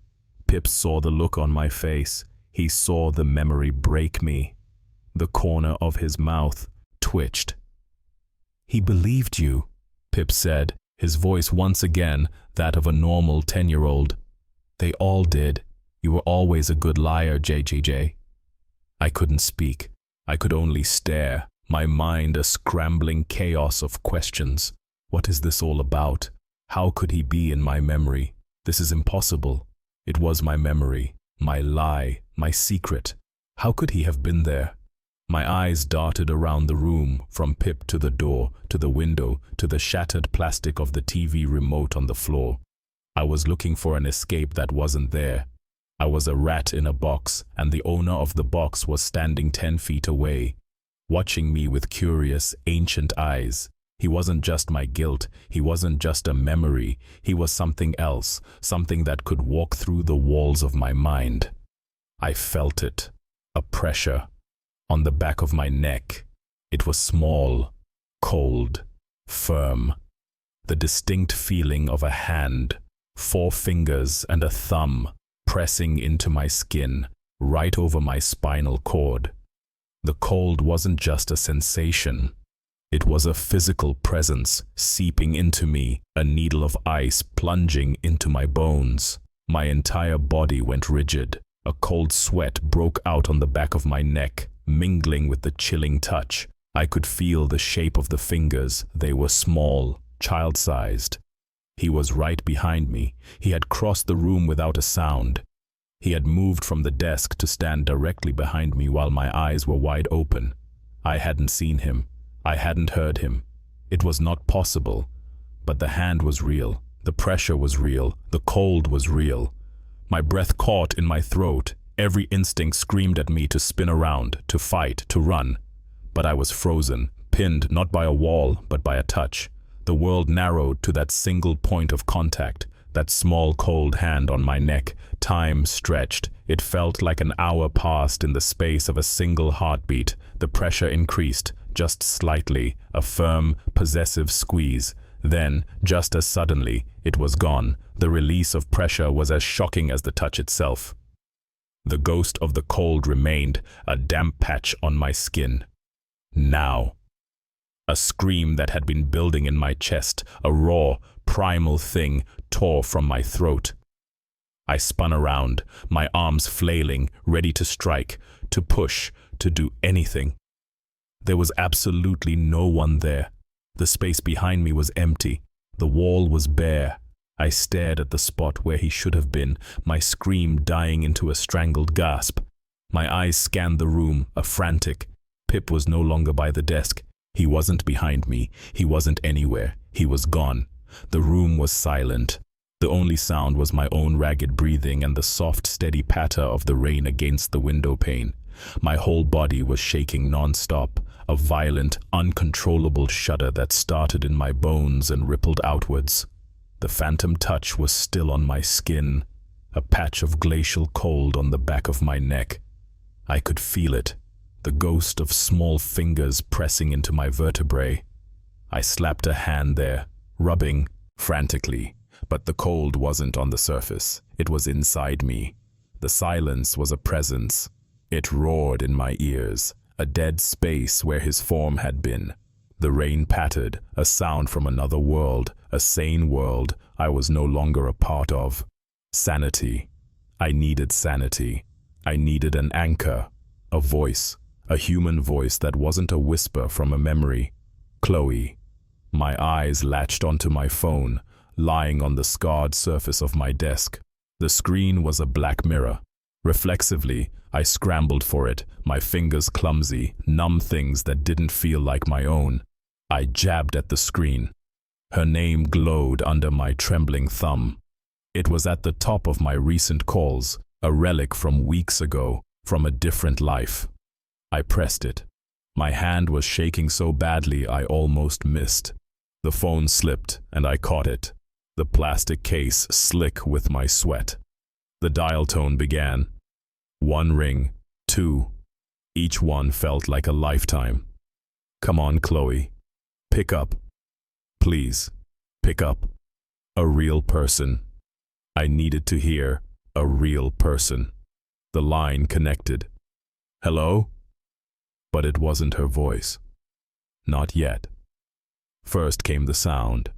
Pip saw the look on my face. He saw the memory break me. The corner of his mouth twitched. "He believed you," Pip said, his voice once again that of a normal 10-year-old. "They all did. You were always a good liar, JJJ." I couldn't speak. I could only stare, my mind a scrambling chaos of questions. What is this all about? How could he be in my memory? This is impossible. It was my memory, my lie, my secret. How could he have been there? My eyes darted around the room, from Pip to the door, to the window, to the shattered plastic of the TV remote on the floor. I was looking for an escape that wasn't there. I was a rat in a box, and the owner of the box was standing 10 feet away, watching me with curious, ancient eyes. He wasn't just my guilt, he wasn't just a memory, he was something else, something that could walk through the walls of my mind. I felt it, a pressure, on the back of my neck. It was small, cold, firm. The distinct feeling of a hand, 4 fingers and a thumb, pressing into my skin, right over my spinal cord. The cold wasn't just a sensation. It was a physical presence seeping into me, a needle of ice plunging into my bones. My entire body went rigid. A cold sweat broke out on the back of my neck, mingling with the chilling touch. I could feel the shape of the fingers. They were small, child-sized. He was right behind me. He had crossed the room without a sound. He had moved from the desk to stand directly behind me while my eyes were wide open. I hadn't seen him. I hadn't heard him. It was not possible. But the hand was real. The pressure was real. The cold was real. My breath caught in my throat. Every instinct screamed at me to spin around, to fight, to run. But I was frozen, pinned not by a wall, but by a touch. The world narrowed to that single point of contact, that small cold hand on my neck. Time stretched. It felt like an hour passed in the space of a single heartbeat. The pressure increased, just slightly, a firm, possessive squeeze. Then, just as suddenly, it was gone. The release of pressure was as shocking as the touch itself. The ghost of the cold remained, a damp patch on my skin. Now. A scream that had been building in my chest, a raw, primal thing, tore from my throat. I spun around, my arms flailing, ready to strike, to push, to do anything. There was absolutely no one there. The space behind me was empty. The wall was bare. I stared at the spot where he should have been, my scream dying into a strangled gasp. My eyes scanned the room, a frantic. Pip was no longer by the desk. He wasn't behind me. He wasn't anywhere. He was gone. The room was silent. The only sound was my own ragged breathing and the soft, steady patter of the rain against the window pane. My whole body was shaking non-stop, a violent, uncontrollable shudder that started in my bones and rippled outwards. The phantom touch was still on my skin, a patch of glacial cold on the back of my neck. I could feel it, the ghost of small fingers pressing into my vertebrae. I slapped a hand there, rubbing frantically, but the cold wasn't on the surface. It was inside me. The silence was a presence. It roared in my ears, a dead space where his form had been. The rain pattered, a sound from another world, a sane world I was no longer a part of. Sanity. I needed sanity. I needed an anchor, a voice, a human voice that wasn't a whisper from a memory. Chloe. My eyes latched onto my phone, lying on the scarred surface of my desk. The screen was a black mirror. Reflexively, I scrambled for it, my fingers clumsy, numb things that didn't feel like my own. I jabbed at the screen. Her name glowed under my trembling thumb. It was at the top of my recent calls, a relic from weeks ago, from a different life. I pressed it. My hand was shaking so badly I almost missed. The phone slipped, and I caught it, the plastic case slick with my sweat. The dial tone began. 1 ring, 2. Each one felt like a lifetime. Come on, Chloe. Pick up. Please, pick up. A real person. I needed to hear a real person. The line connected. Hello? But it wasn't her voice. Not yet. First came the sound.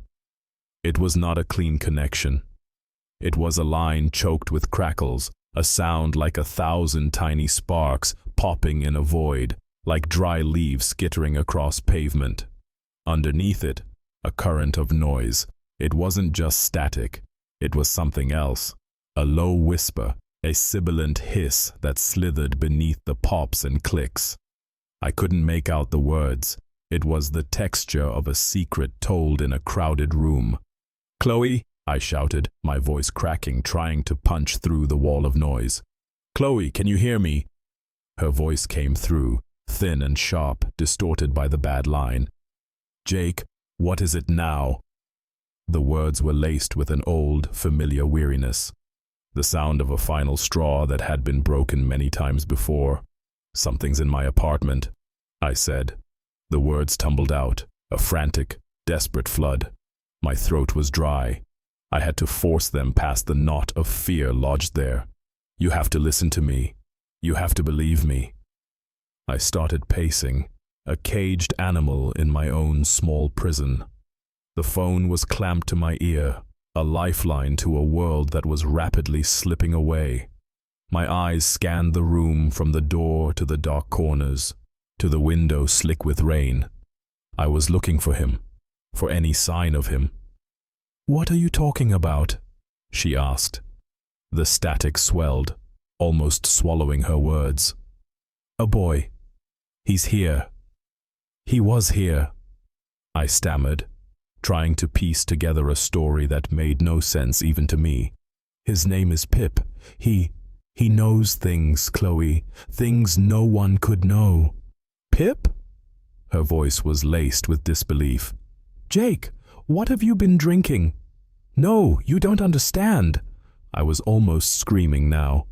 It was not a clean connection. It was a line choked with crackles, a sound like 1,000 tiny sparks popping in a void, like dry leaves skittering across pavement. Underneath it, a current of noise. It wasn't just static. It was something else. A low whisper, a sibilant hiss that slithered beneath the pops and clicks. I couldn't make out the words. It was the texture of a secret told in a crowded room. Chloe, I shouted, my voice cracking, trying to punch through the wall of noise. Chloe, can you hear me? Her voice came through, thin and sharp, distorted by the bad line. Jake, what is it now? The words were laced with an old, familiar weariness. The sound of a final straw that had been broken many times before. Something's in my apartment, I said. The words tumbled out, a frantic, desperate flood. My throat was dry. I had to force them past the knot of fear lodged there. You have to listen to me. You have to believe me. I started pacing, a caged animal in my own small prison. The phone was clamped to my ear, a lifeline to a world that was rapidly slipping away. My eyes scanned the room from the door to the dark corners, to the window slick with rain. I was looking for him, for any sign of him. What are you talking about? She asked. The static swelled, almost swallowing her words. A boy. He's here. He was here. I stammered, trying to piece together a story that made no sense even to me. His name is Pip. He knows things, Chloe, things no one could know. Pip? Her voice was laced with disbelief. Jake, what have you been drinking? No, you don't understand. I was almost screaming now.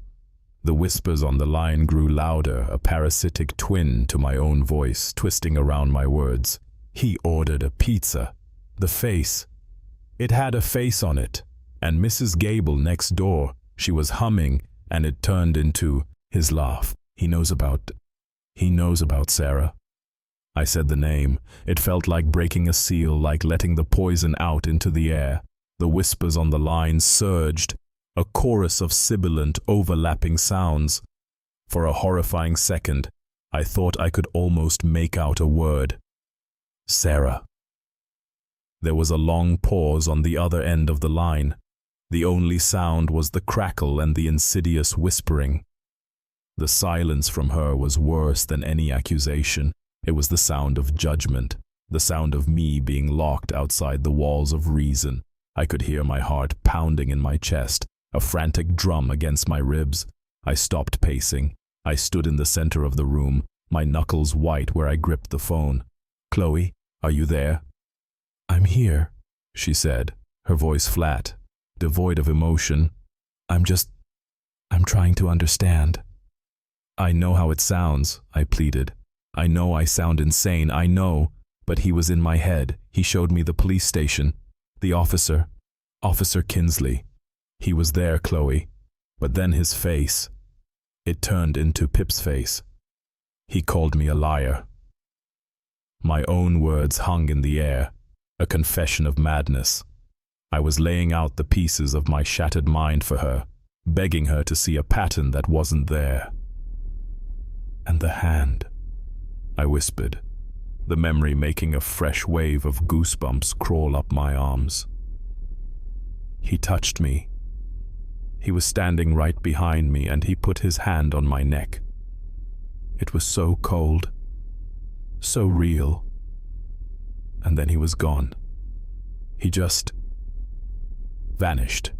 The whispers on the line grew louder, a parasitic twin to my own voice, twisting around my words. He ordered a pizza. The face. It had a face on it. And Mrs. Gable next door, she was humming, and it turned into his laugh. He knows about Sarah. I said the name. It felt like breaking a seal, like letting the poison out into the air. The whispers on the line surged, a chorus of sibilant, overlapping sounds. For a horrifying second, I thought I could almost make out a word. Sarah. There was a long pause on the other end of the line. The only sound was the crackle and the insidious whispering. The silence from her was worse than any accusation. It was the sound of judgment, the sound of me being locked outside the walls of reason. I could hear my heart pounding in my chest, a frantic drum against my ribs. I stopped pacing. I stood in the center of the room, my knuckles white where I gripped the phone. "Chloe, are you there?" "I'm here," she said, her voice flat, devoid of emotion. I'm trying to understand." "I know how it sounds," I pleaded. "I know I sound insane, I know, but he was in my head. He showed me the police station. The officer, Officer Kinsley. He was there, Chloe. But then his face, it turned into Pip's face. He called me a liar." My own words hung in the air, a confession of madness. I was laying out the pieces of my shattered mind for her, begging her to see a pattern that wasn't there. "And the hand," I whispered, the memory making a fresh wave of goosebumps crawl up my arms. He touched me. He was standing right behind me and he put his hand on my neck. It was so cold, so real. And then he was gone. He just vanished.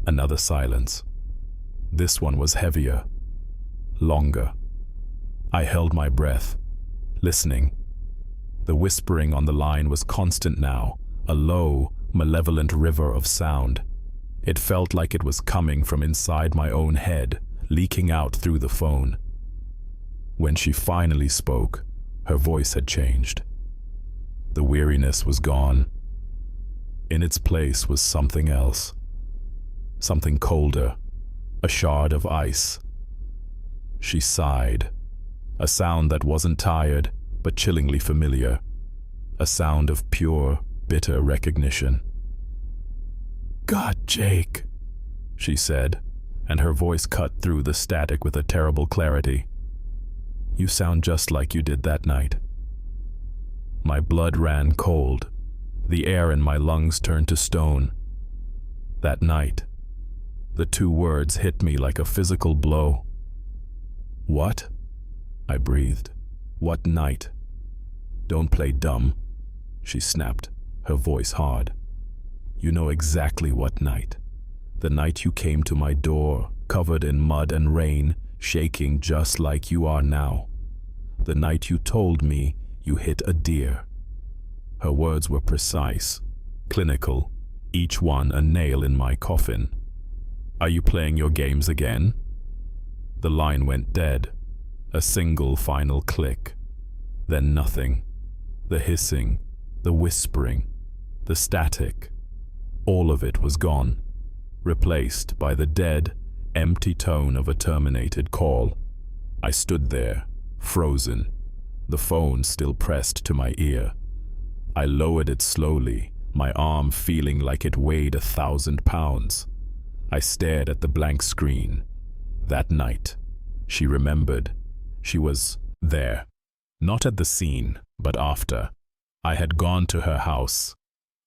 Another silence. This one was heavier, longer. I held my breath, listening. The whispering on the line was constant now, a low, malevolent river of sound. It felt like it was coming from inside my own head, leaking out through the phone. When she finally spoke, her voice had changed. The weariness was gone. In its place was something else. Something colder, a shard of ice. She sighed, a sound that wasn't tired, but chillingly familiar. A sound of pure, bitter recognition. "God, Jake," she said, and her voice cut through the static with a terrible clarity. "You sound just like you did that night." My blood ran cold. The air in my lungs turned to stone. That night, the two words hit me like a physical blow. "What?" I breathed. "What night?" "Don't play dumb," she snapped, her voice hard. "You know exactly what night. The night you came to my door, covered in mud and rain, shaking just like you are now. The night you told me you hit a deer." Her words were precise, clinical, each one a nail in my coffin. "Are you playing your games again?" The line went dead. A single final click. Then nothing. The hissing, the whispering, the static. All of it was gone, replaced by the dead, empty tone of a terminated call. I stood there, frozen, the phone still pressed to my ear. I lowered it slowly, my arm feeling like it weighed 1,000 pounds. I stared at the blank screen. That night, she remembered. She was there. Not at the scene, but after. I had gone to her house.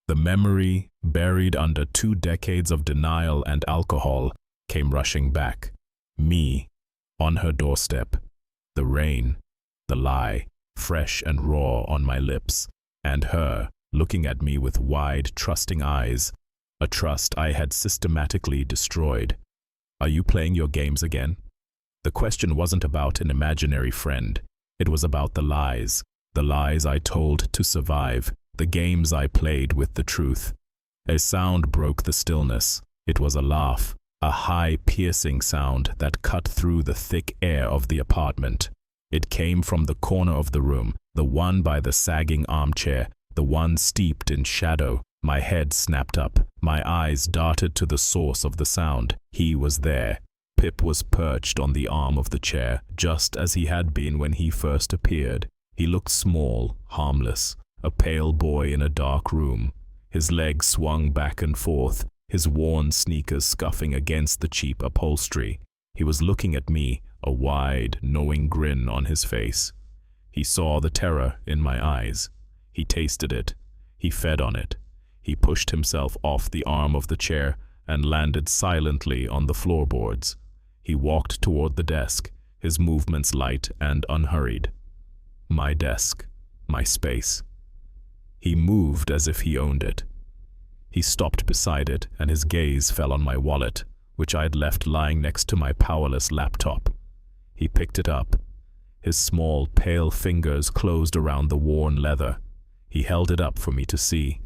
The memory, buried under 2 decades of denial and alcohol, came rushing back. Me, on her doorstep. The rain, the lie, fresh and raw on my lips, and her, looking at me with wide, trusting eyes, a trust I had systematically destroyed. "Are you playing your games again?" The question wasn't about an imaginary friend. It was about the lies I told to survive, the games I played with the truth. A sound broke the stillness. It was a laugh, a high, piercing sound that cut through the thick air of the apartment. It came from the corner of the room, the one by the sagging armchair, the one steeped in shadow. My head snapped up. My eyes darted to the source of the sound. He was there, Pip was perched on the arm of the chair, just as he had been when he first appeared. He looked small, harmless, a pale boy in a dark room. His legs swung back and forth, his worn sneakers scuffing against the cheap upholstery. He was looking at me, a wide, knowing grin on his face. He saw the terror in my eyes. He tasted it. He fed on it. He pushed himself off the arm of the chair and landed silently on the floorboards. He walked toward the desk, his movements light and unhurried. My desk, my space. He moved as if he owned it. He stopped beside it, and his gaze fell on my wallet, which I had left lying next to my powerless laptop. He picked it up. His small, pale fingers closed around the worn leather. He held it up for me to see.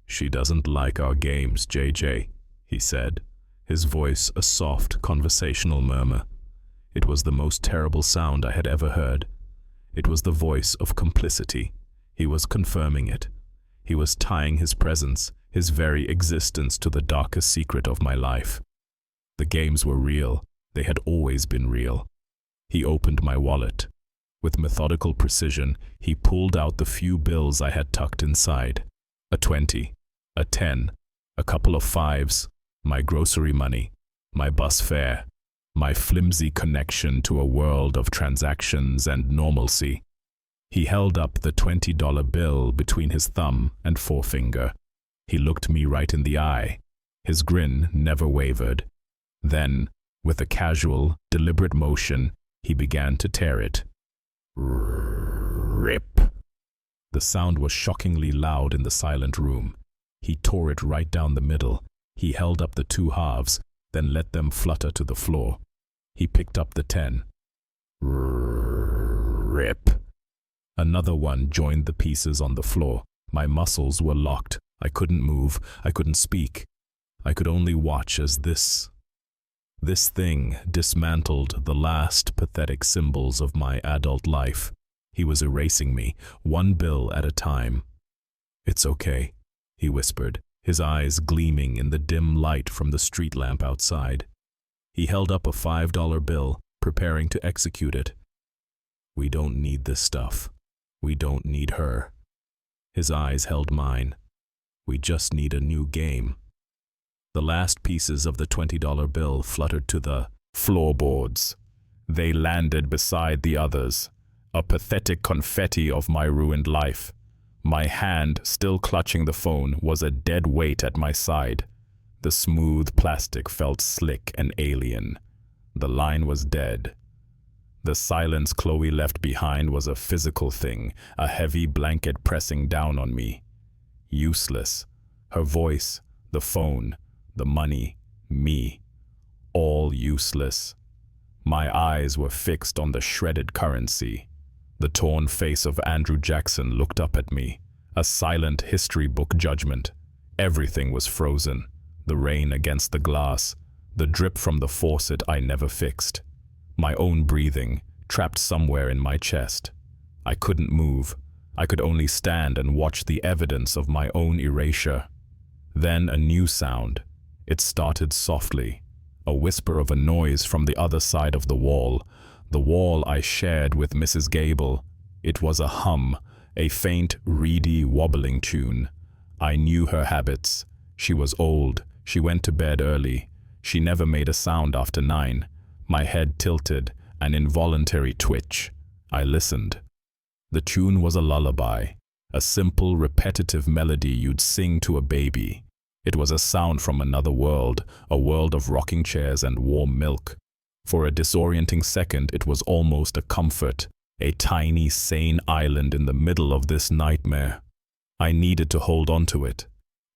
"She doesn't like our games, JJ," he said, his voice a soft, conversational murmur. It was the most terrible sound I had ever heard. It was the voice of complicity. He was confirming it. He was tying his presence, his very existence, to the darkest secret of my life. The games were real. They had always been real. He opened my wallet. With methodical precision, he pulled out the few bills I had tucked inside. A 20, a 10, a couple of 5s, my grocery money, my bus fare, my flimsy connection to a world of transactions and normalcy. He held up the $20 bill between his thumb and forefinger. He looked me right in the eye. His grin never wavered. Then, with a casual, deliberate motion, he began to tear it. Rip. The sound was shockingly loud in the silent room. He tore it right down the middle. He held up the 2 halves, then let them flutter to the floor. He picked up the 10. Rip. Another one joined the pieces on the floor. My muscles were locked. I couldn't move. I couldn't speak. I could only watch as this thing dismantled the last pathetic symbols of my adult life. He was erasing me, one bill at a time. "It's okay," he whispered, his eyes gleaming in the dim light from the street lamp outside. He held up a $5 bill, preparing to execute it. "We don't need this stuff. We don't need her." His eyes held mine. "We just need a new game." The last pieces of the $20 bill fluttered to the floorboards. They landed beside the others, a pathetic confetti of my ruined life. My hand, still clutching the phone, was a dead weight at my side. The smooth plastic felt slick and alien. The line was dead. The silence Chloe left behind was a physical thing, a heavy blanket pressing down on me. Useless. Her voice, the phone, the money, me, all useless. My eyes were fixed on the shredded currency. The torn face of Andrew Jackson looked up at me, a silent history book judgment. Everything was frozen, the rain against the glass, the drip from the faucet I never fixed. My own breathing, trapped somewhere in my chest. I couldn't move. I could only stand and watch the evidence of my own erasure. Then a new sound. It started softly, a whisper of a noise from the other side of the wall I shared with Mrs. Gable. It was a hum, a faint, reedy, wobbling tune. I knew her habits. She was old. She went to bed early. She never made a sound after 9. My head tilted, an involuntary twitch. I listened. The tune was a lullaby, a simple, repetitive melody you'd sing to a baby. It was a sound from another world, a world of rocking chairs and warm milk. For a disorienting second, it was almost a comfort, a tiny, sane island in the middle of this nightmare. I needed to hold on to it.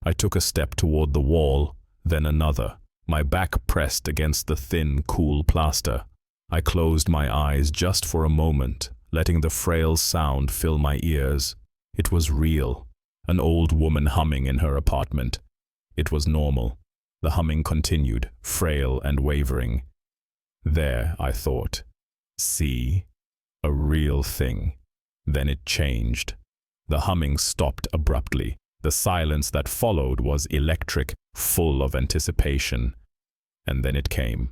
I took a step toward the wall, then another, my back pressed against the thin, cool plaster. I closed my eyes just for a moment, letting the frail sound fill my ears. It was real, an old woman humming in her apartment. It was normal. The humming continued, frail and wavering. There, I thought. See? A real thing. Then it changed. The humming stopped abruptly. The silence that followed was electric, full of anticipation. And then it came.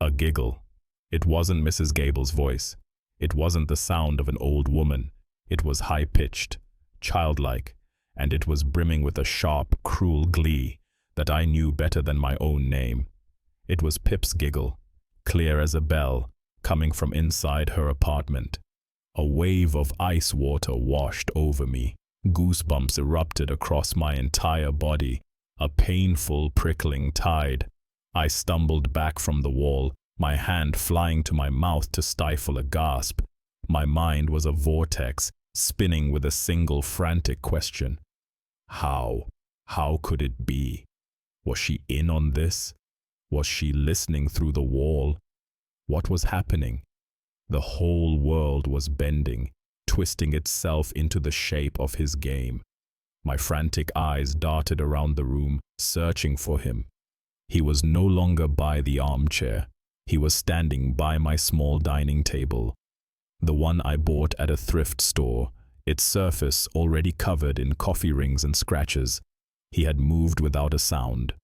A giggle. It wasn't Mrs. Gable's voice. It wasn't the sound of an old woman. It was high-pitched, childlike, and it was brimming with a sharp, cruel glee that I knew better than my own name. It was Pip's giggle, clear as a bell, coming from inside her apartment. A wave of ice water washed over me. Goosebumps erupted across my entire body, a painful, prickling tide. I stumbled back from the wall, my hand flying to my mouth to stifle a gasp. My mind was a vortex, spinning with a single frantic question. How? How could it be? Was she in on this? Was she listening through the wall? What was happening? The whole world was bending, twisting itself into the shape of his game. My frantic eyes darted around the room, searching for him. He was no longer by the armchair. He was standing by my small dining table, the one I bought at a thrift store, its surface already covered in coffee rings and scratches. He had moved without a sound.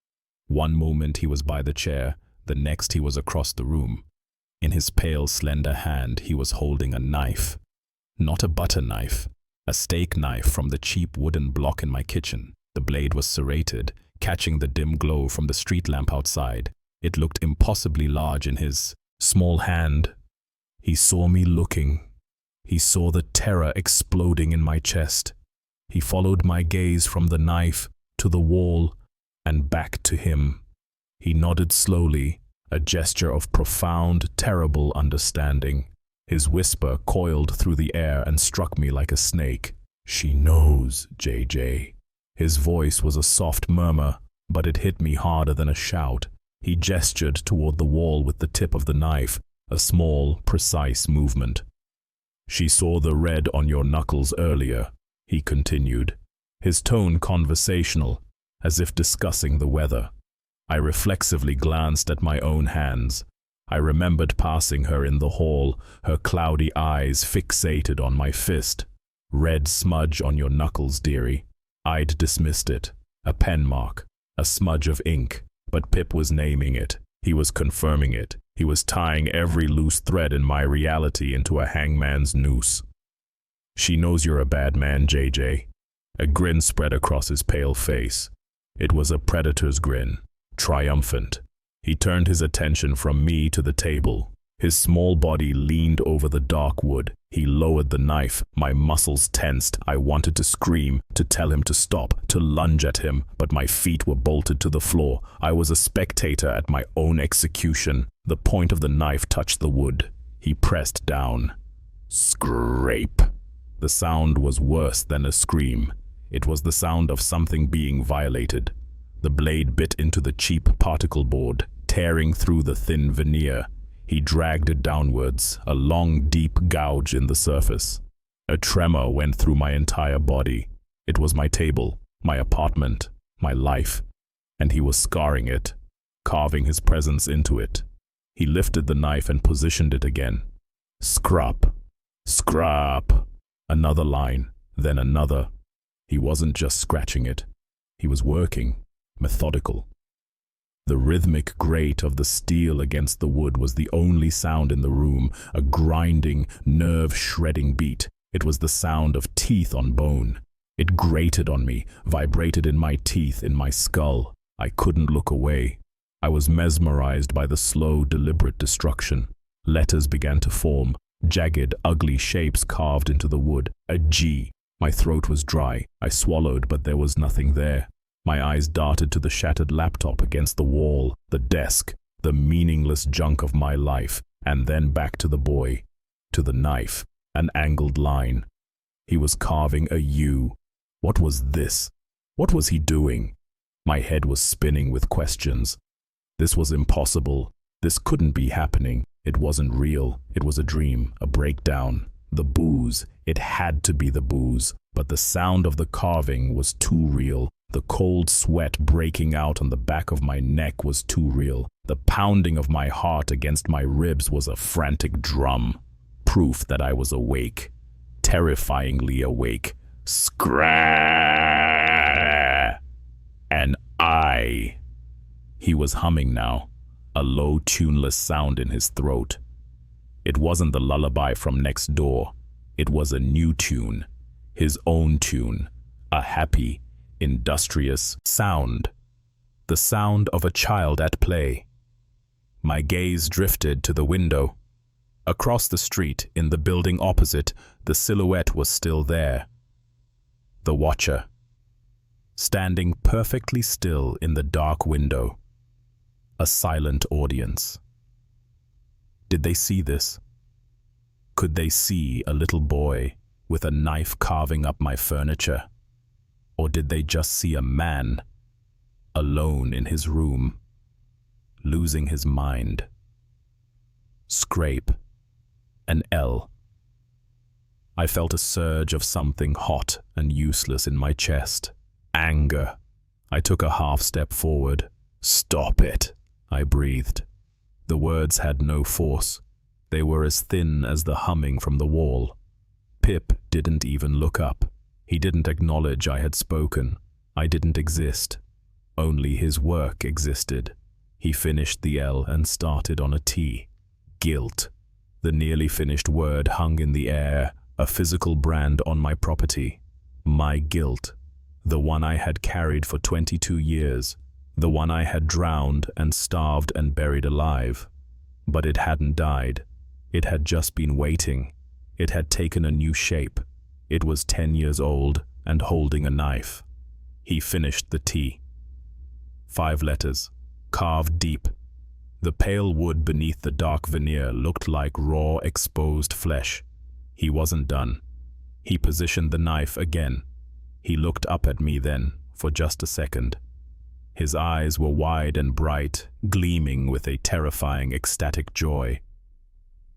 One moment he was by the chair, the next he was across the room. In his pale, slender hand he was holding a knife. Not a butter knife, a steak knife from the cheap wooden block in my kitchen. The blade was serrated, catching the dim glow from the street lamp outside. It looked impossibly large in his small hand. He saw me looking. He saw the terror exploding in my chest. He followed my gaze from the knife to the wall and back to him. He nodded slowly, a gesture of profound, terrible understanding. His whisper coiled through the air and struck me like a snake. "She knows, JJ." His voice was a soft murmur, but it hit me harder than a shout. He gestured toward the wall with the tip of the knife, a small, precise movement. "She saw the red on your knuckles earlier," he continued, his tone conversational, as if discussing the weather. I reflexively glanced at my own hands. I remembered passing her in the hall, her cloudy eyes fixated on my fist. "Red smudge on your knuckles, dearie." I'd dismissed it. A pen mark, a smudge of ink. But Pip was naming it. He was confirming it. He was tying every loose thread in my reality into a hangman's noose. "She knows you're a bad man, JJ." A grin spread across his pale face. It was a predator's grin, triumphant. He turned his attention from me to the table. His small body leaned over the dark wood. He lowered the knife. My muscles tensed. I wanted to scream, to tell him to stop, to lunge at him, but my feet were bolted to the floor. I was a spectator at my own execution. The point of the knife touched the wood. He pressed down. Scrape. The sound was worse than a scream. It was the sound of something being violated. The blade bit into the cheap particle board, tearing through the thin veneer. He dragged it downwards, a long, deep gouge in the surface. A tremor went through my entire body. It was my table, my apartment, my life, and he was scarring it, carving his presence into it. He lifted the knife and positioned it again. Scrap, scrap. Another line, then another. He wasn't just scratching it. He was working, methodical. The rhythmic grate of the steel against the wood was the only sound in the room, a grinding, nerve-shredding beat. It was the sound of teeth on bone. It grated on me, vibrated in my teeth, in my skull. I couldn't look away. I was mesmerized by the slow, deliberate destruction. Letters began to form, jagged, ugly shapes carved into the wood. A G. My throat was dry. I swallowed, but there was nothing there. My eyes darted to the shattered laptop against the wall, the desk, the meaningless junk of my life, and then back to the boy, to the knife, an angled line. He was carving a U. What was this? What was he doing? My head was spinning with questions. This was impossible. This couldn't be happening. It wasn't real. It was a dream, a breakdown. The booze. It had to be the booze. But the sound of the carving was too real. The cold sweat breaking out on the back of my neck was too real. The pounding of my heart against my ribs was a frantic drum. Proof that I was awake. Terrifyingly awake. Scraaaaah! And I... He was humming now. a low, tuneless sound in his throat. It wasn't the lullaby from next door. It was a new tune, his own tune, a happy, industrious sound, the sound of a child at play. My gaze drifted to the window. Across the street, in the building opposite, the silhouette was still there. The watcher, standing perfectly still in the dark window. A silent audience. Did they see this? Could they see a little boy with a knife carving up my furniture? Or did they just see a man, alone in his room, losing his mind? Scrape. An L. I felt a surge of something hot and useless in my chest. Anger. I took a half step forward. "Stop it," I breathed. The words had no force. They were as thin as the humming from the wall. Pip didn't even look up. He didn't acknowledge I had spoken. I didn't exist. Only his work existed. He finished the L and started on a T. Guilt. The nearly finished word hung in the air, a physical brand on my property. My guilt. The one I had carried for 22 years. The one I had drowned and starved and buried alive. But it hadn't died. It had just been waiting. It had taken a new shape. It was 10 years old and holding a knife. He finished the T. 5 letters, carved deep. The pale wood beneath the dark veneer looked like raw, exposed flesh. He wasn't done. He positioned the knife again. He looked up at me then, for just a second. His eyes were wide and bright, gleaming with a terrifying, ecstatic joy.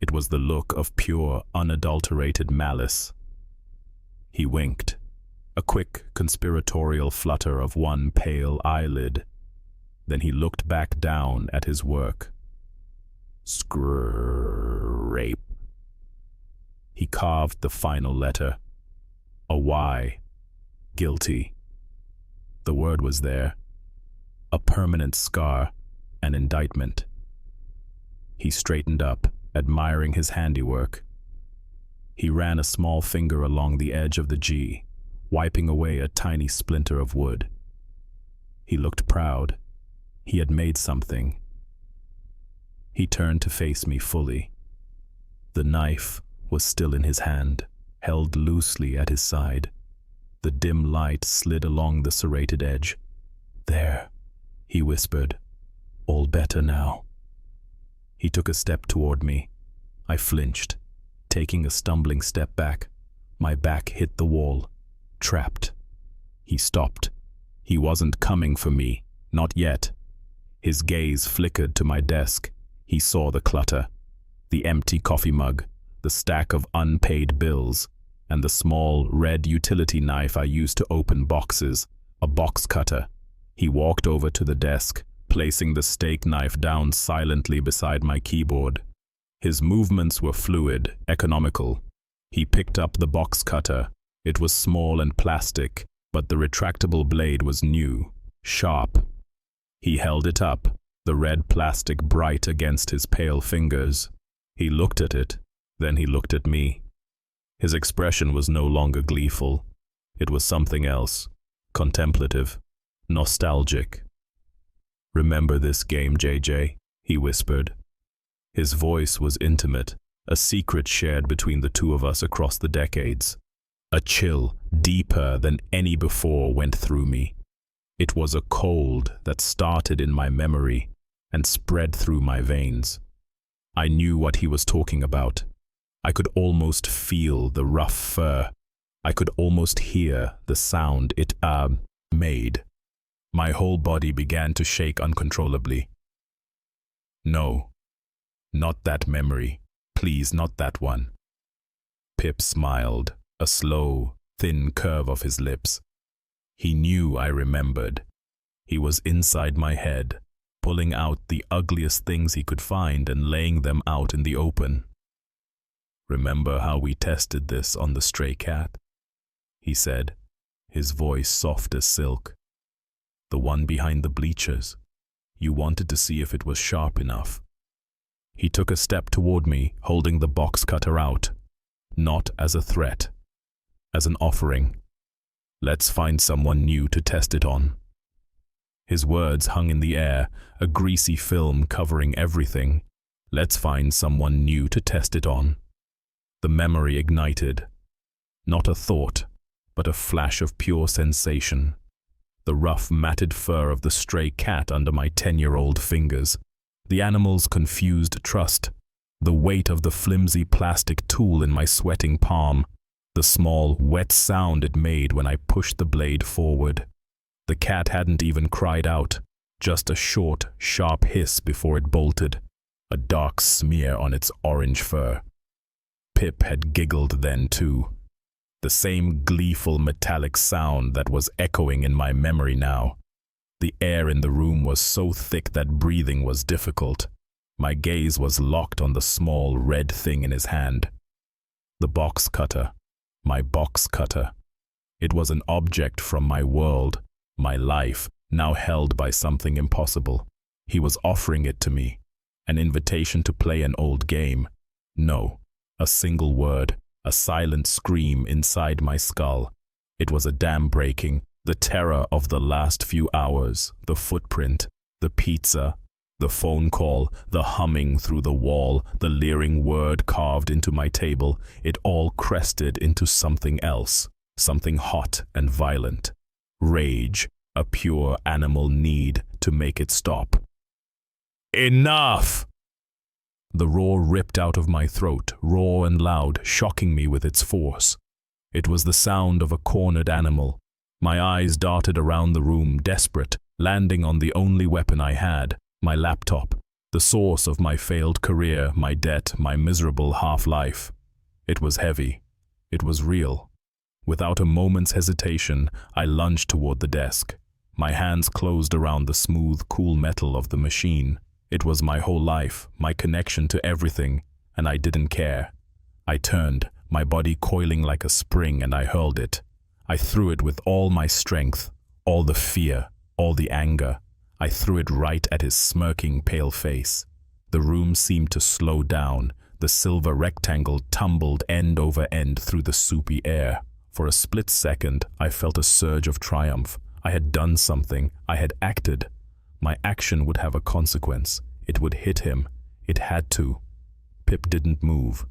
It was the look of pure, unadulterated malice. He winked, a quick, conspiratorial flutter of one pale eyelid. Then he looked back down at his work. Scrape. He carved the final letter. A Y. Guilty. The word was there. A permanent scar, an indictment. He straightened up, admiring his handiwork. He ran a small finger along the edge of the G, wiping away a tiny splinter of wood. He looked proud. He had made something. He turned to face me fully. The knife was still in his hand, held loosely at his side. The dim light slid along the serrated edge. "There," he whispered. "All better now." He took a step toward me. I flinched, taking a stumbling step back. My back hit the wall. Trapped. He stopped. He wasn't coming for me. Not yet. His gaze flickered to my desk. He saw the clutter. The empty coffee mug, the stack of unpaid bills, and the small, red utility knife I used to open boxes, a box cutter. He walked over to the desk, placing the steak knife down silently beside my keyboard. His movements were fluid, economical. He picked up the box cutter. It was small and plastic, but the retractable blade was new, sharp. He held it up, the red plastic bright against his pale fingers. He looked at it, then he looked at me. His expression was no longer gleeful. It was something else, contemplative, nostalgic. "Remember this game, JJ?" he whispered. His voice was intimate, a secret shared between the two of us across the decades. A chill, deeper than any before, went through me. It was a cold that started in my memory and spread through my veins. I knew what he was talking about. I could almost feel the rough fur. I could almost hear the sound it made. My whole body began to shake uncontrollably. "No, not that memory. Please, not that one." Pip smiled, a slow, thin curve of his lips. He knew I remembered. He was inside my head, pulling out the ugliest things he could find and laying them out in the open. "Remember how we tested this on the stray cat?" he said, his voice soft as silk. "The one behind the bleachers. You wanted to see if it was sharp enough. He took a step toward me, holding the box cutter out. Not as a threat, as an offering. Let's find someone new to test it on. His words hung in the air, a greasy film covering everything. Let's find someone new to test it on. The memory ignited. Not a thought, but a flash of pure sensation. The rough, matted fur of the stray cat under my 10-year-old fingers. The animal's confused trust. The weight of the flimsy plastic tool in my sweating palm. The small, wet sound it made when I pushed the blade forward. The cat hadn't even cried out, just a short, sharp hiss before it bolted, a dark smear on its orange fur. Pip had giggled then too. The same gleeful metallic sound that was echoing in my memory now. The air in the room was so thick that breathing was difficult. My gaze was locked on the small red thing in his hand. The box cutter. My box cutter. It was an object from my world, my life, now held by something impossible. He was offering it to me. An invitation to play an old game. No, a single word. A silent scream inside my skull. It was a dam breaking, the terror of the last few hours, the footprint, the pizza, the phone call, the humming through the wall, the leering word carved into my table. It all crested into something else, something hot and violent. Rage, a pure animal need to make it stop. Enough! The roar ripped out of my throat, raw and loud, shocking me with its force. It was the sound of a cornered animal. My eyes darted around the room, desperate, landing on the only weapon I had, my laptop, the source of my failed career, my debt, my miserable half-life. It was heavy. It was real. Without a moment's hesitation, I lunged toward the desk. My hands closed around the smooth, cool metal of the machine. It was my whole life, my connection to everything, and I didn't care. I turned, my body coiling like a spring, and I hurled it. I threw it with all my strength, all the fear, all the anger. I threw it right at his smirking, pale face. The room seemed to slow down. The silver rectangle tumbled end over end through the soupy air. For a split second, I felt a surge of triumph. I had done something. I had acted. My action would have a consequence. It would hit him. It had to. Pip didn't move.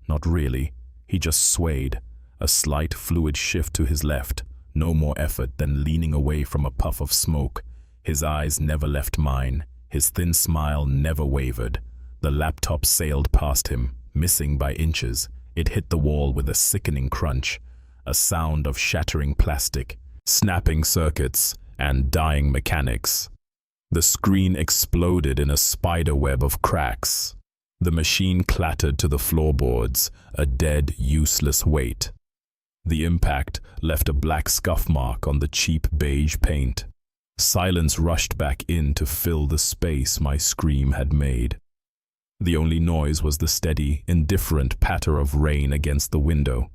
Not really. He just swayed. A slight fluid shift to his left. No more effort than leaning away from a puff of smoke. His eyes never left mine. His thin smile never wavered. The laptop sailed past him, missing by inches. It hit the wall with a sickening crunch. A sound of shattering plastic, snapping circuits, and dying mechanics. The screen exploded in a spider web of cracks. The machine clattered to the floorboards, a dead, useless weight. The impact left a black scuff mark on the cheap beige paint. Silence rushed back in to fill the space my scream had made. The only noise was the steady, indifferent patter of rain against the window.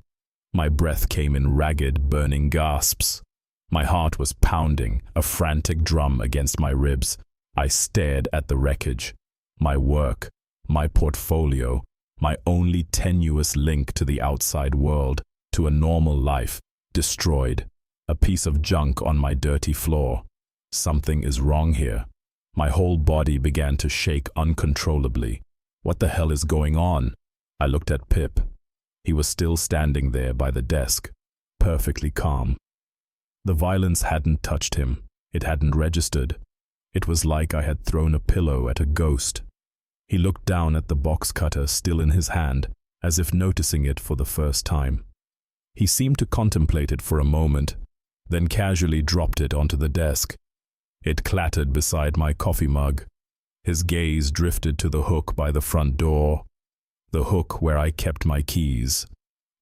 My breath came in ragged, burning gasps. My heart was pounding, a frantic drum against my ribs. I stared at the wreckage. My work, my portfolio, my only tenuous link to the outside world, to a normal life, destroyed. A piece of junk on my dirty floor. Something is wrong here. My whole body began to shake uncontrollably. What the hell is going on? I looked at Pip. He was still standing there by the desk, perfectly calm. The violence hadn't touched him. It hadn't registered. It was like I had thrown a pillow at a ghost. He looked down at the box cutter still in his hand, as if noticing it for the first time. He seemed to contemplate it for a moment, then casually dropped it onto the desk. It clattered beside my coffee mug. His gaze drifted to the hook by the front door, the hook where I kept my keys.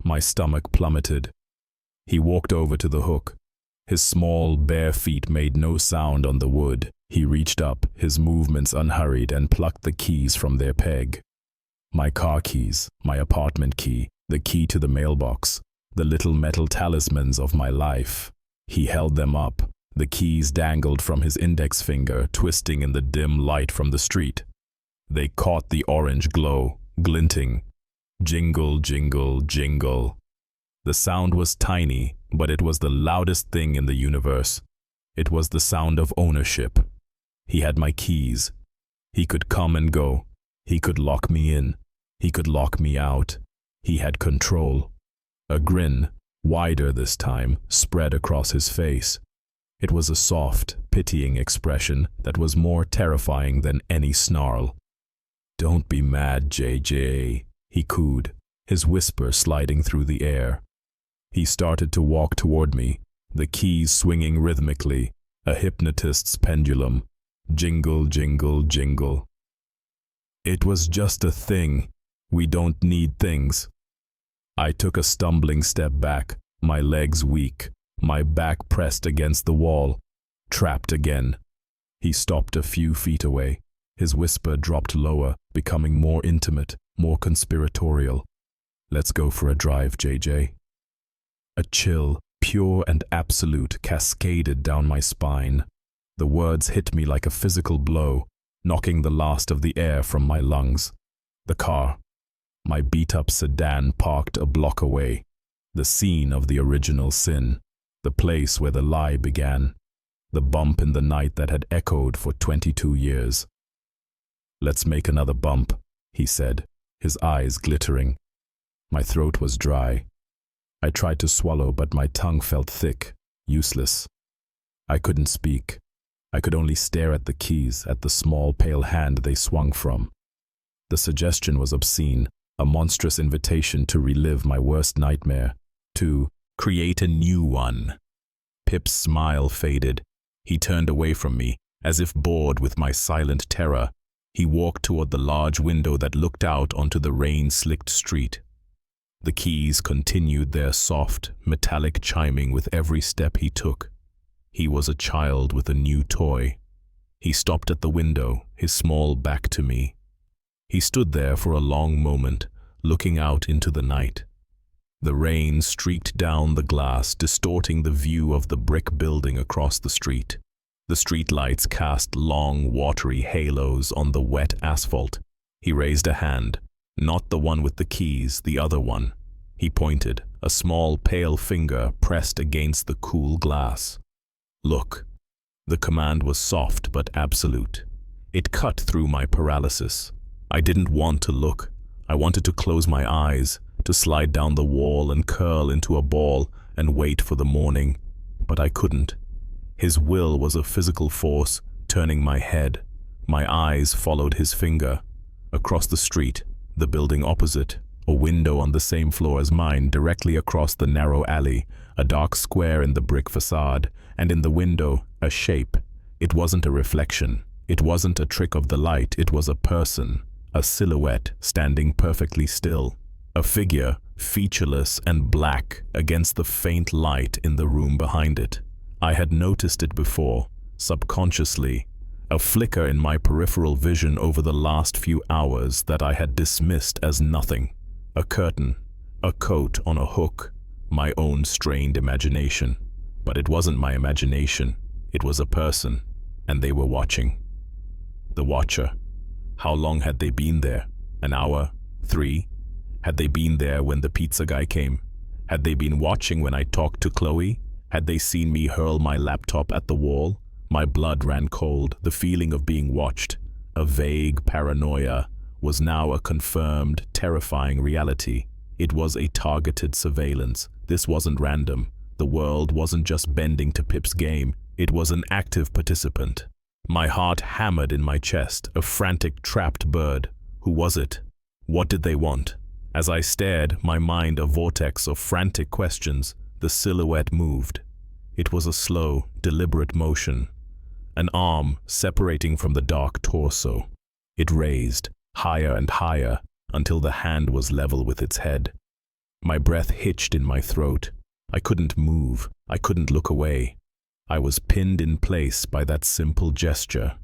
My stomach plummeted. He walked over to the hook. His small, bare feet made no sound on the wood. He reached up, his movements unhurried, and plucked the keys from their peg. My car keys, my apartment key, the key to the mailbox, the little metal talismans of my life. He held them up, The keys dangled from his index finger, twisting in the dim light from the street. They caught the orange glow, glinting. Jingle, jingle, jingle. The sound was tiny, but it was the loudest thing in the universe. It was the sound of ownership. He had my keys. He could come and go. He could lock me in. He could lock me out. He had control. A grin, wider this time, spread across his face. It was a soft, pitying expression that was more terrifying than any snarl. "Don't be mad, JJ," he cooed, his whisper sliding through the air. He started to walk toward me, the keys swinging rhythmically, a hypnotist's pendulum. Jingle, jingle, jingle. It was just a thing. We don't need things. I took a stumbling step back, my legs weak, my back pressed against the wall, trapped again. He stopped a few feet away. His whisper dropped lower, becoming more intimate, more conspiratorial. "Let's go for a drive, JJ." A chill, pure and absolute, cascaded down my spine. The words hit me like a physical blow, knocking the last of the air from my lungs. The car. My beat-up sedan parked a block away. The scene of the original sin. The place where the lie began. The bump in the night that had echoed for 22 years. "Let's make another bump," he said, his eyes glittering. My throat was dry. I tried to swallow, but my tongue felt thick, useless. I couldn't speak. I could only stare at the keys, at the small pale hand they swung from. The suggestion was obscene, a monstrous invitation to relive my worst nightmare, to create a new one. Pip's smile faded. He turned away from me, as if bored with my silent terror. He walked toward the large window that looked out onto the rain-slicked street. The keys continued their soft, metallic chiming with every step he took. He was a child with a new toy. He stopped at the window, his small back to me. He stood there for a long moment, looking out into the night. The rain streaked down the glass, distorting the view of the brick building across the street. The streetlights cast long, watery halos on the wet asphalt. He raised a hand, not the one with the keys, the other one. He pointed, a small pale finger pressed against the cool glass. "Look." The command was soft but absolute. It cut through my paralysis. I didn't want to look. I wanted to close my eyes, to slide down the wall and curl into a ball and wait for the morning. But I couldn't. His will was a physical force, turning my head. My eyes followed his finger. Across the street, the building opposite, a window on the same floor as mine, directly across the narrow alley, a dark square in the brick facade, and in the window, a shape. It wasn't a reflection. It wasn't a trick of the light. It was a person, a silhouette standing perfectly still. A figure, featureless and black, against the faint light in the room behind it. I had noticed it before, subconsciously, a flicker in my peripheral vision over the last few hours that I had dismissed as nothing. A curtain, a coat on a hook, my own strained imagination. But it wasn't my imagination, it was a person, and they were watching. The watcher. How long had they been there? An hour? 3? Had they been there when the pizza guy came? Had they been watching when I talked to Chloe? Had they seen me hurl my laptop at the wall? My blood ran cold, the feeling of being watched, a vague paranoia, was now a confirmed, terrifying reality. It was a targeted surveillance. This wasn't random. The world wasn't just bending to Pip's game. It was an active participant. My heart hammered in my chest, a frantic, trapped bird. Who was it? What did they want? As I stared, my mind a vortex of frantic questions, the silhouette moved. It was a slow, deliberate motion. An arm separating from the dark torso. It raised, higher and higher, until the hand was level with its head. My breath hitched in my throat. I couldn't move. I couldn't look away. I was pinned in place by that simple gesture.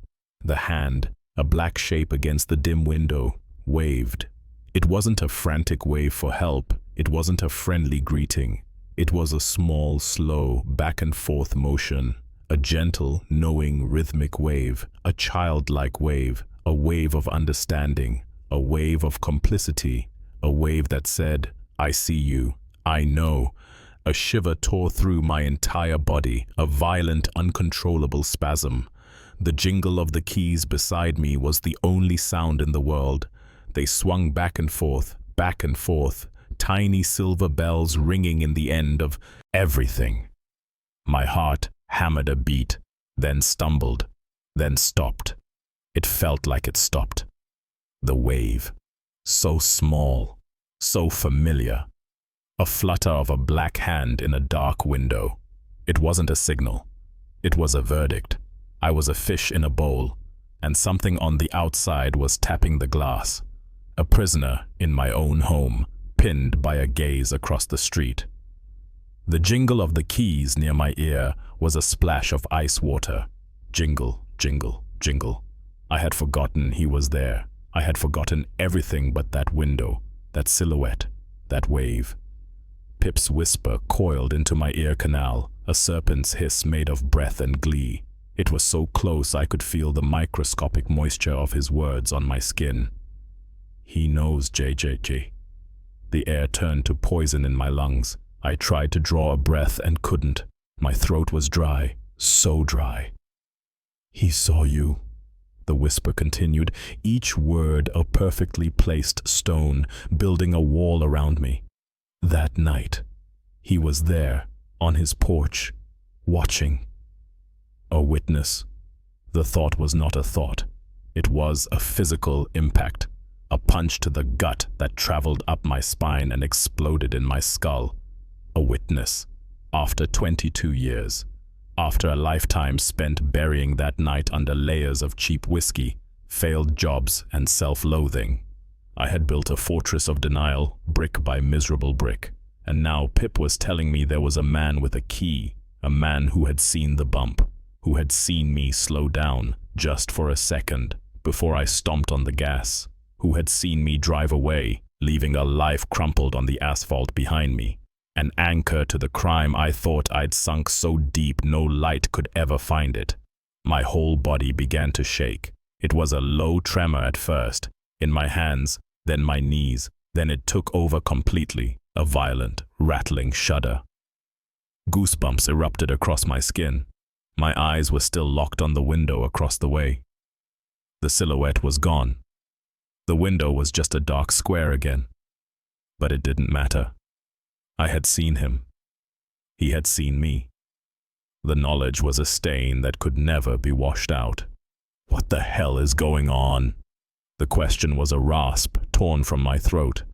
The hand, a black shape against the dim window, waved. It wasn't a frantic wave for help. It wasn't a friendly greeting. It was a small, slow, back-and-forth motion, A gentle, knowing, rhythmic wave, a childlike wave, a wave of understanding, a wave of complicity, a wave that said, "I see you, I know." A shiver tore through my entire body, a violent, uncontrollable spasm. The jingle of the keys beside me was the only sound in the world. They swung back and forth, tiny silver bells ringing in the end of everything. My heart hammered a beat, then stumbled, then stopped. It felt like it stopped. The wave. So small, so familiar. A flutter of a black hand in a dark window. It wasn't a signal. It was a verdict. I was a fish in a bowl, and something on the outside was tapping the glass. A prisoner in my own home, pinned by a gaze across the street. The jingle of the keys near my ear was a splash of ice water. Jingle, jingle, jingle. I had forgotten he was there. I had forgotten everything but that window, that silhouette, that wave. Pip's whisper coiled into my ear canal, a serpent's hiss made of breath and glee. It was so close I could feel the microscopic moisture of his words on my skin. He knows, JJJ. The air turned to poison in my lungs. I tried to draw a breath and couldn't. My throat was dry, so dry. He saw you, the whisper continued, each word a perfectly placed stone, building a wall around me. That night, he was there, on his porch, watching. A witness. The thought was not a thought. It was a physical impact, a punch to the gut that traveled up my spine and exploded in my skull. A witness. After 22 years. After a lifetime spent burying that night under layers of cheap whiskey, failed jobs, and self-loathing. I had built a fortress of denial, brick by miserable brick. And now Pip was telling me there was a man with a key, a man who had seen the bump, who had seen me slow down, just for a second, before I stomped on the gas, who had seen me drive away, leaving a life crumpled on the asphalt behind me. An anchor to the crime I thought I'd sunk so deep no light could ever find it. My whole body began to shake. It was a low tremor at first, in my hands, then my knees, then it took over completely, a violent, rattling shudder. Goosebumps erupted across my skin. My eyes were still locked on the window across the way. The silhouette was gone. The window was just a dark square again. But it didn't matter. I had seen him. He had seen me. The knowledge was a stain that could never be washed out. What the hell is going on? The question was a rasp torn from my throat.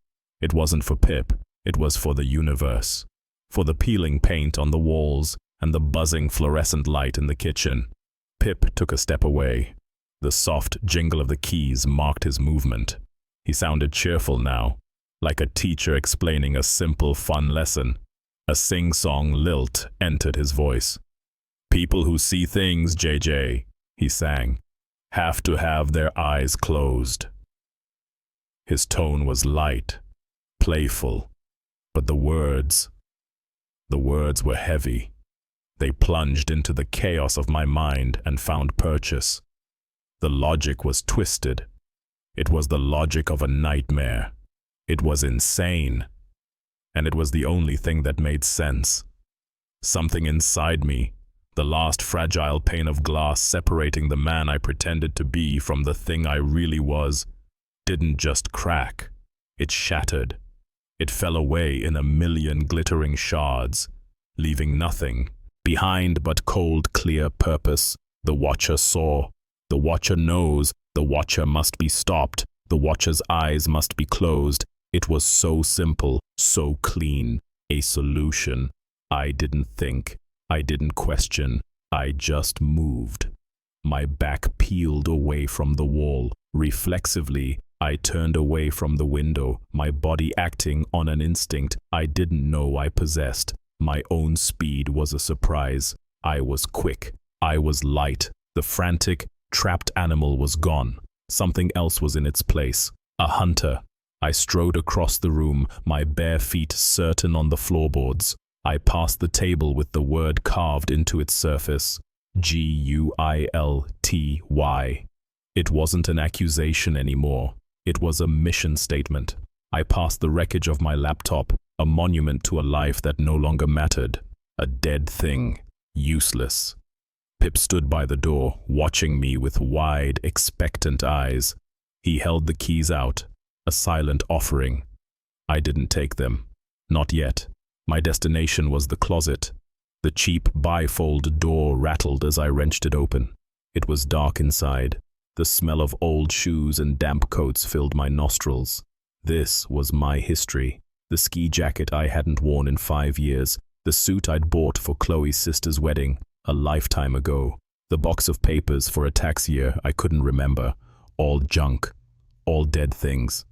It wasn't for Pip. It was for the universe. For the peeling paint on the walls and the buzzing fluorescent light in the kitchen. Pip took a step away. The soft jingle of the keys marked his movement. He sounded cheerful now, like a teacher explaining a simple, fun lesson. A sing-song lilt entered his voice. "People who see things, JJ," he sang, "have to have their eyes closed." His tone was light, playful, but the words were heavy. They plunged into the chaos of my mind and found purchase. The logic was twisted. It was the logic of a nightmare. It was insane. And it was the only thing that made sense. Something inside me, the last fragile pane of glass separating the man I pretended to be from the thing I really was, didn't just crack. It shattered. It fell away in a million glittering shards, leaving nothing behind but cold, clear purpose. The Watcher saw. The Watcher knows. The Watcher must be stopped. The Watcher's eyes must be closed. It was so simple, so clean. A solution. I didn't think. I didn't question. I just moved. My back peeled away from the wall. Reflexively, I turned away from the window, my body acting on an instinct I didn't know I possessed. My own speed was a surprise. I was quick. I was light. The frantic, trapped animal was gone. Something else was in its place. A hunter. I strode across the room, my bare feet certain on the floorboards. I passed the table with the word carved into its surface. Guilty. It wasn't an accusation anymore. It was a mission statement. I passed the wreckage of my laptop, a monument to a life that no longer mattered. A dead thing. Useless. Pip stood by the door, watching me with wide, expectant eyes. He held the keys out, a silent offering. I didn't take them. Not yet. My destination was the closet. The cheap bifold door rattled as I wrenched it open. It was dark inside. The smell of old shoes and damp coats filled my nostrils. This was my history. The ski jacket I hadn't worn in 5 years. The suit I'd bought for Chloe's sister's wedding, a lifetime ago. The box of papers for a tax year I couldn't remember. All junk. All dead things.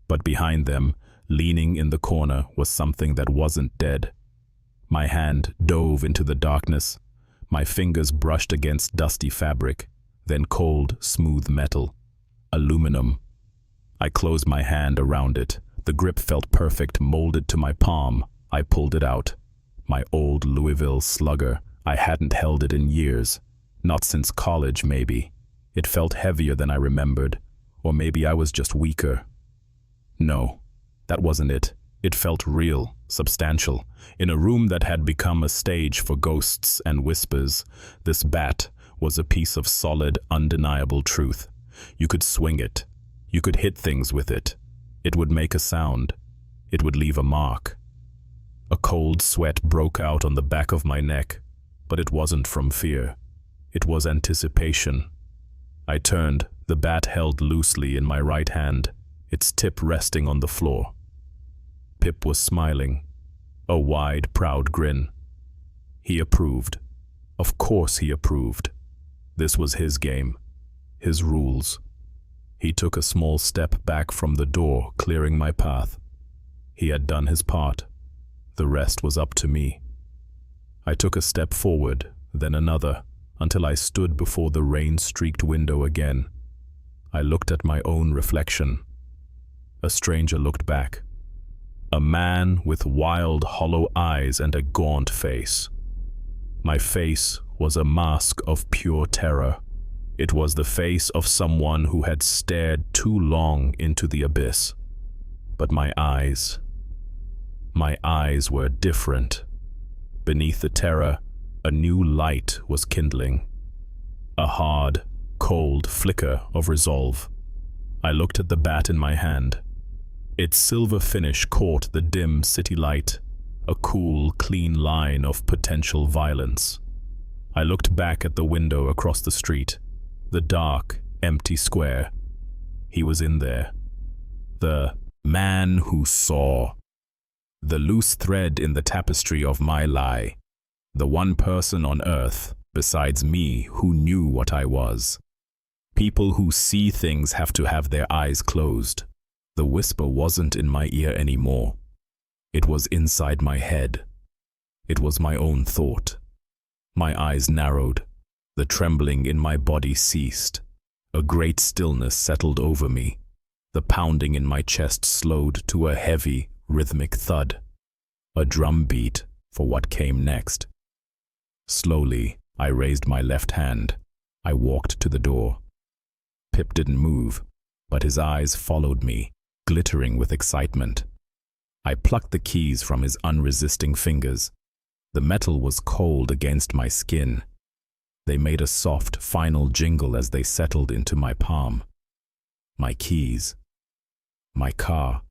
But behind them, leaning in the corner, was something that wasn't dead. My hand dove into the darkness. My fingers brushed against dusty fabric, then cold, smooth metal. Aluminum. I closed my hand around it. The grip felt perfect, molded to my palm. I pulled it out. My old Louisville Slugger. I hadn't held it in years. Not since college, maybe. It felt heavier than I remembered. Or maybe I was just weaker. No, that wasn't it. It felt real, substantial. In a room that had become a stage for ghosts and whispers, this bat was a piece of solid, undeniable truth. You could swing it. You could hit things with it. It would make a sound. It would leave a mark. A cold sweat broke out on the back of my neck, but it wasn't from fear. It was anticipation. I turned, the bat held loosely in my right hand, its tip resting on the floor. Pip was smiling, a wide, proud grin. He approved. Of course he approved. This was his game, his rules. He took a small step back from the door, clearing my path. He had done his part. The rest was up to me. I took a step forward, then another, until I stood before the rain-streaked window again. I looked at my own reflection. A stranger looked back. A man with wild, hollow eyes and a gaunt face. My face was a mask of pure terror. It was the face of someone who had stared too long into the abyss. But my eyes were different. Beneath the terror, a new light was kindling. A hard, cold flicker of resolve. I looked at the bat in my hand. Its silver finish caught the dim city light, a cool, clean line of potential violence. I looked back at the window across the street, the dark, empty square. He was in there. The man who saw. The loose thread in the tapestry of my lie. The one person on earth, besides me, who knew what I was. People who see things have to have their eyes closed. The whisper wasn't in my ear anymore. It was inside my head. It was my own thought. My eyes narrowed. The trembling in my body ceased. A great stillness settled over me. The pounding in my chest slowed to a heavy, rhythmic thud. A drum beat for what came next. Slowly, I raised my left hand. I walked to the door. Pip didn't move, but his eyes followed me, glittering with excitement. I plucked the keys from his unresisting fingers. The metal was cold against my skin. They made a soft, final jingle as they settled into my palm. My keys. My car.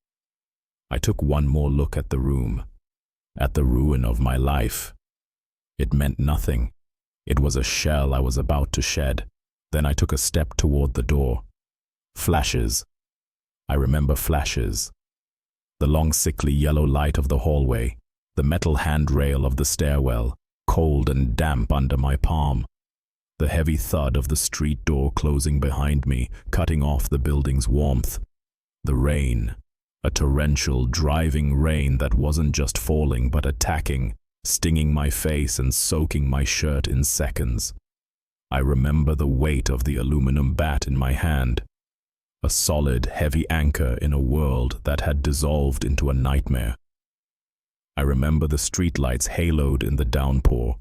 I took one more look at the room, at the ruin of my life. It meant nothing. It was a shell I was about to shed. Then I took a step toward the door. Flashes. I remember flashes. The long, sickly yellow light of the hallway, the metal handrail of the stairwell, cold and damp under my palm. The heavy thud of the street door closing behind me, cutting off the building's warmth. The rain. A torrential, driving rain that wasn't just falling but attacking, stinging my face and soaking my shirt in seconds. I remember the weight of the aluminum bat in my hand, a solid, heavy anchor in a world that had dissolved into a nightmare. I remember the streetlights haloed in the downpour,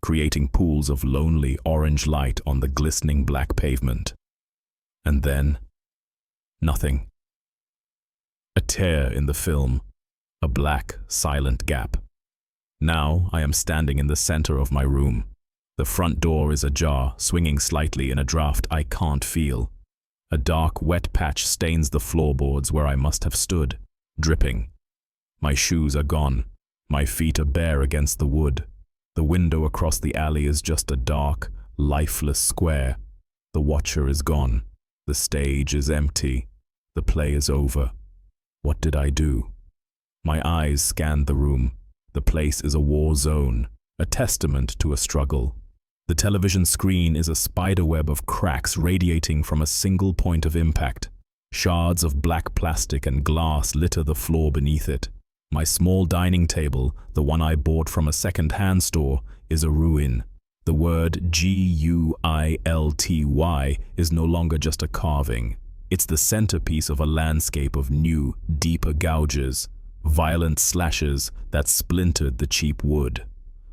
creating pools of lonely orange light on the glistening black pavement. And then, nothing. A tear in the film, a black, silent gap. Now I am standing in the center of my room. The front door is ajar, swinging slightly in a draft I can't feel. A dark, wet patch stains the floorboards where I must have stood, dripping. My shoes are gone. My feet are bare against the wood. The window across the alley is just a dark, lifeless square. The watcher is gone. The stage is empty. The play is over. What did I do? My eyes scanned the room. The place is a war zone, a testament to a struggle. The television screen is a spiderweb of cracks radiating from a single point of impact. Shards of black plastic and glass litter the floor beneath it. My small dining table, the one I bought from a second-hand store, is a ruin. The word GUILTY is no longer just a carving. It's the centerpiece of a landscape of new, deeper gouges, violent slashes that splintered the cheap wood.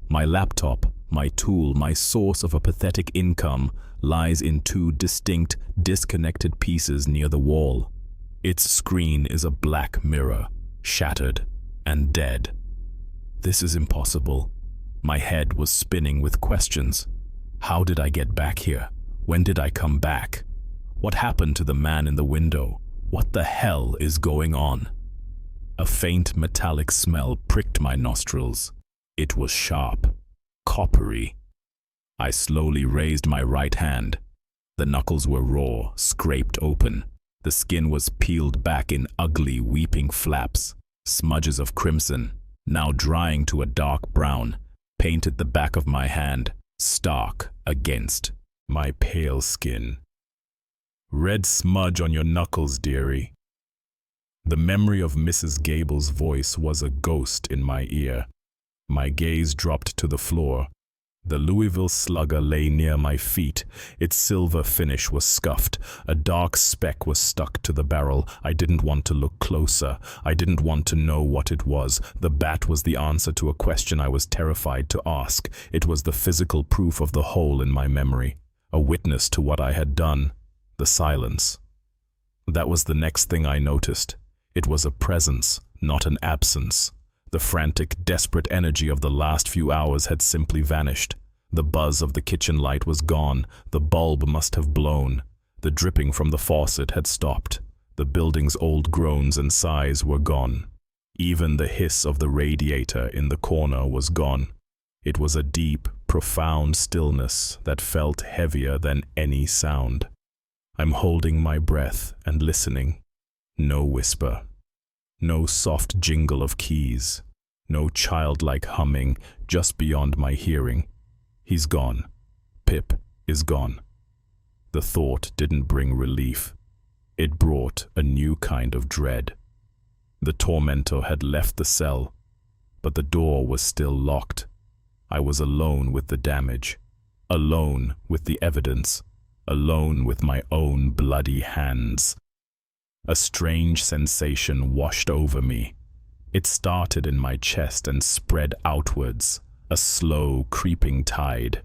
My laptop, my tool, my source of a pathetic income, lies in two distinct, disconnected pieces near the wall. Its screen is a black mirror, shattered and dead. This is impossible. My head was spinning with questions. How did I get back here? When did I come back? What happened to the man in the window? What the hell is going on? A faint metallic smell pricked my nostrils. It was sharp, coppery. I slowly raised my right hand. The knuckles were raw, scraped open. The skin was peeled back in ugly, weeping flaps. Smudges of crimson, now drying to a dark brown, painted the back of my hand, stark against my pale skin. Red smudge on your knuckles, dearie. The memory of Mrs. Gable's voice was a ghost in my ear. My gaze dropped to the floor. The Louisville Slugger lay near my feet. Its silver finish was scuffed. A dark speck was stuck to the barrel. I didn't want to look closer. I didn't want to know what it was. The bat was the answer to a question I was terrified to ask. It was the physical proof of the hole in my memory, a witness to what I had done. The silence. That was the next thing I noticed. It was a presence, not an absence. The frantic, desperate energy of the last few hours had simply vanished. The buzz of the kitchen light was gone. The bulb must have blown. The dripping from the faucet had stopped. The building's old groans and sighs were gone. Even the hiss of the radiator in the corner was gone. It was a deep, profound stillness that felt heavier than any sound. I'm holding my breath and listening. No whisper. No soft jingle of keys. No childlike humming just beyond my hearing. He's gone. Pip is gone. The thought didn't bring relief. It brought a new kind of dread. The tormentor had left the cell, but the door was still locked. I was alone with the damage, alone with the evidence, alone with my own bloody hands. A strange sensation washed over me. It started in my chest and spread outwards, a slow, creeping tide.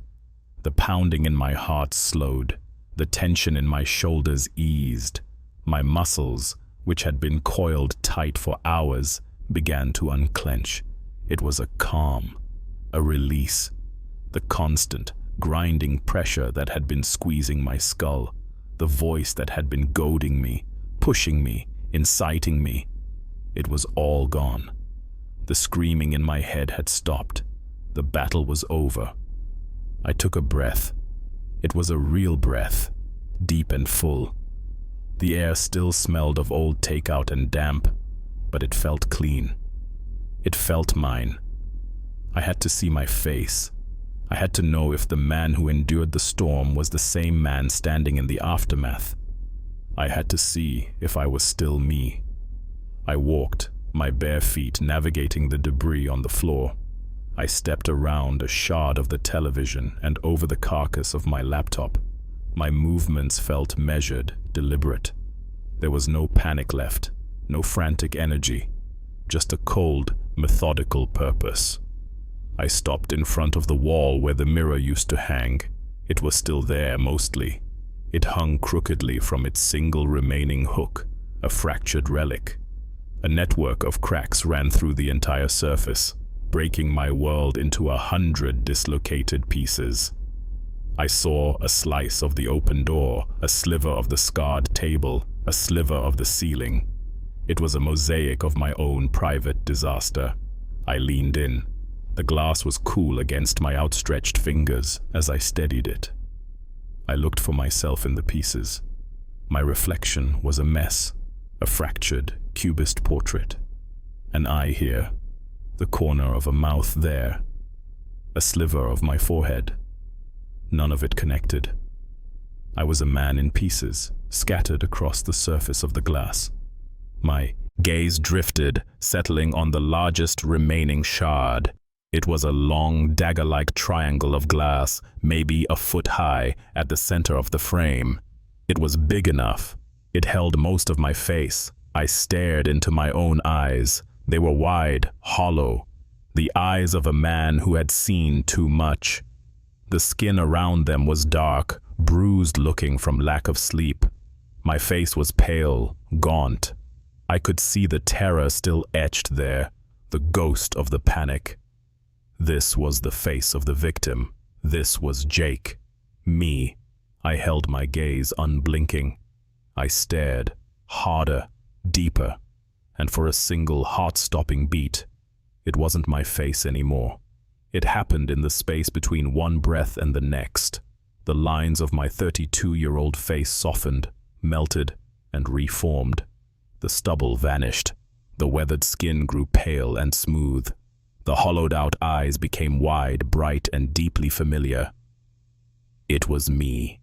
The pounding in my heart slowed. The tension in my shoulders eased. My muscles, which had been coiled tight for hours, began to unclench. It was a calm, a release. The constant, grinding pressure that had been squeezing my skull, the voice that had been goading me, pushing me, inciting me. It was all gone. The screaming in my head had stopped. The battle was over. I took a breath. It was a real breath, deep and full. The air still smelled of old takeout and damp, but it felt clean. It felt mine. I had to see my face. I had to know if the man who endured the storm was the same man standing in the aftermath. I had to see if I was still me. I walked, my bare feet navigating the debris on the floor. I stepped around a shard of the television and over the carcass of my laptop. My movements felt measured, deliberate. There was no panic left, no frantic energy, just a cold, methodical purpose. I stopped in front of the wall where the mirror used to hang. It was still there, mostly. It hung crookedly from its single remaining hook, a fractured relic. A network of cracks ran through the entire surface, breaking my world into 100 dislocated pieces. I saw a slice of the open door, a sliver of the scarred table, a sliver of the ceiling. It was a mosaic of my own private disaster. I leaned in. The glass was cool against my outstretched fingers as I steadied it. I looked for myself in the pieces. My reflection was a mess, a fractured, cubist portrait. An eye here, the corner of a mouth there, a sliver of my forehead. None of it connected. I was a man in pieces, scattered across the surface of the glass. My gaze drifted, settling on the largest remaining shard. It was a long, dagger-like triangle of glass, maybe a foot high, at the center of the frame. It was big enough. It held most of my face. I stared into my own eyes. They were wide, hollow, the eyes of a man who had seen too much. The skin around them was dark, bruised-looking from lack of sleep. My face was pale, gaunt. I could see the terror still etched there, the ghost of the panic. This was the face of the victim. This was Jake. Me. I held my gaze unblinking. I stared, harder, deeper, and for a single heart-stopping beat, it wasn't my face anymore. It happened in the space between one breath and the next. The lines of my 32-year-old face softened, melted, and reformed. The stubble vanished. The weathered skin grew pale and smooth. The hollowed-out eyes became wide, bright, and deeply familiar. It was me,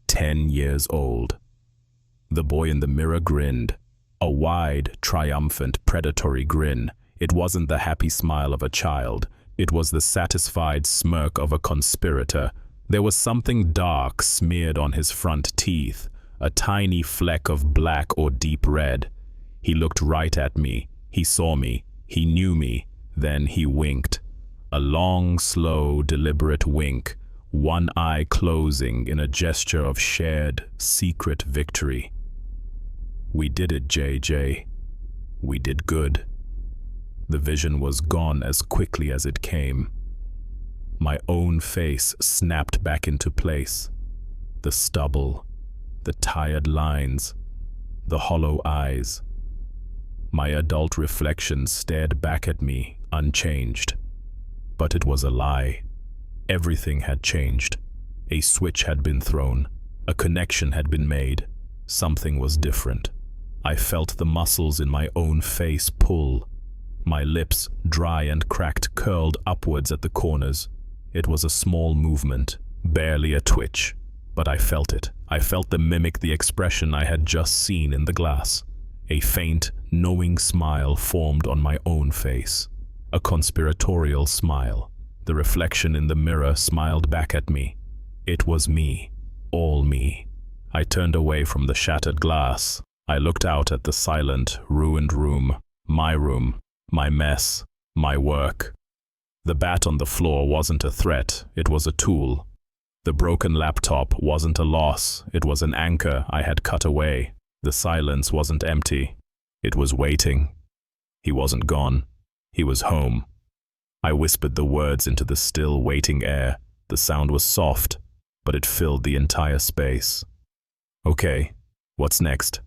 10 years old. The boy in the mirror grinned, a wide, triumphant, predatory grin. It wasn't the happy smile of a child. It was the satisfied smirk of a conspirator. There was something dark smeared on his front teeth, a tiny fleck of black or deep red. He looked right at me. He saw me. He knew me. Then he winked. A long, slow, deliberate wink, one eye closing in a gesture of shared, secret victory. We did it, JJ. We did good. The vision was gone as quickly as it came. My own face snapped back into place. The stubble, the tired lines, the hollow eyes. My adult reflection stared back at me, unchanged. But it was a lie. Everything had changed. A switch had been thrown. A connection had been made. Something was different. I felt the muscles in my own face pull. My lips, dry and cracked, curled upwards at the corners. It was a small movement, barely a twitch, but I felt it. I felt them mimic the expression I had just seen in the glass. A faint, knowing smile formed on my own face. A conspiratorial smile. The reflection in the mirror smiled back at me. It was me. All me. I turned away from the shattered glass. I looked out at the silent, ruined room. My mess. My work. The bat on the floor wasn't a threat. It was a tool. The broken laptop wasn't a loss. It was an anchor I had cut away. The silence wasn't empty. It was waiting. He wasn't gone. He was home. I whispered the words into the still, waiting air. The sound was soft, but it filled the entire space. Okay, what's next?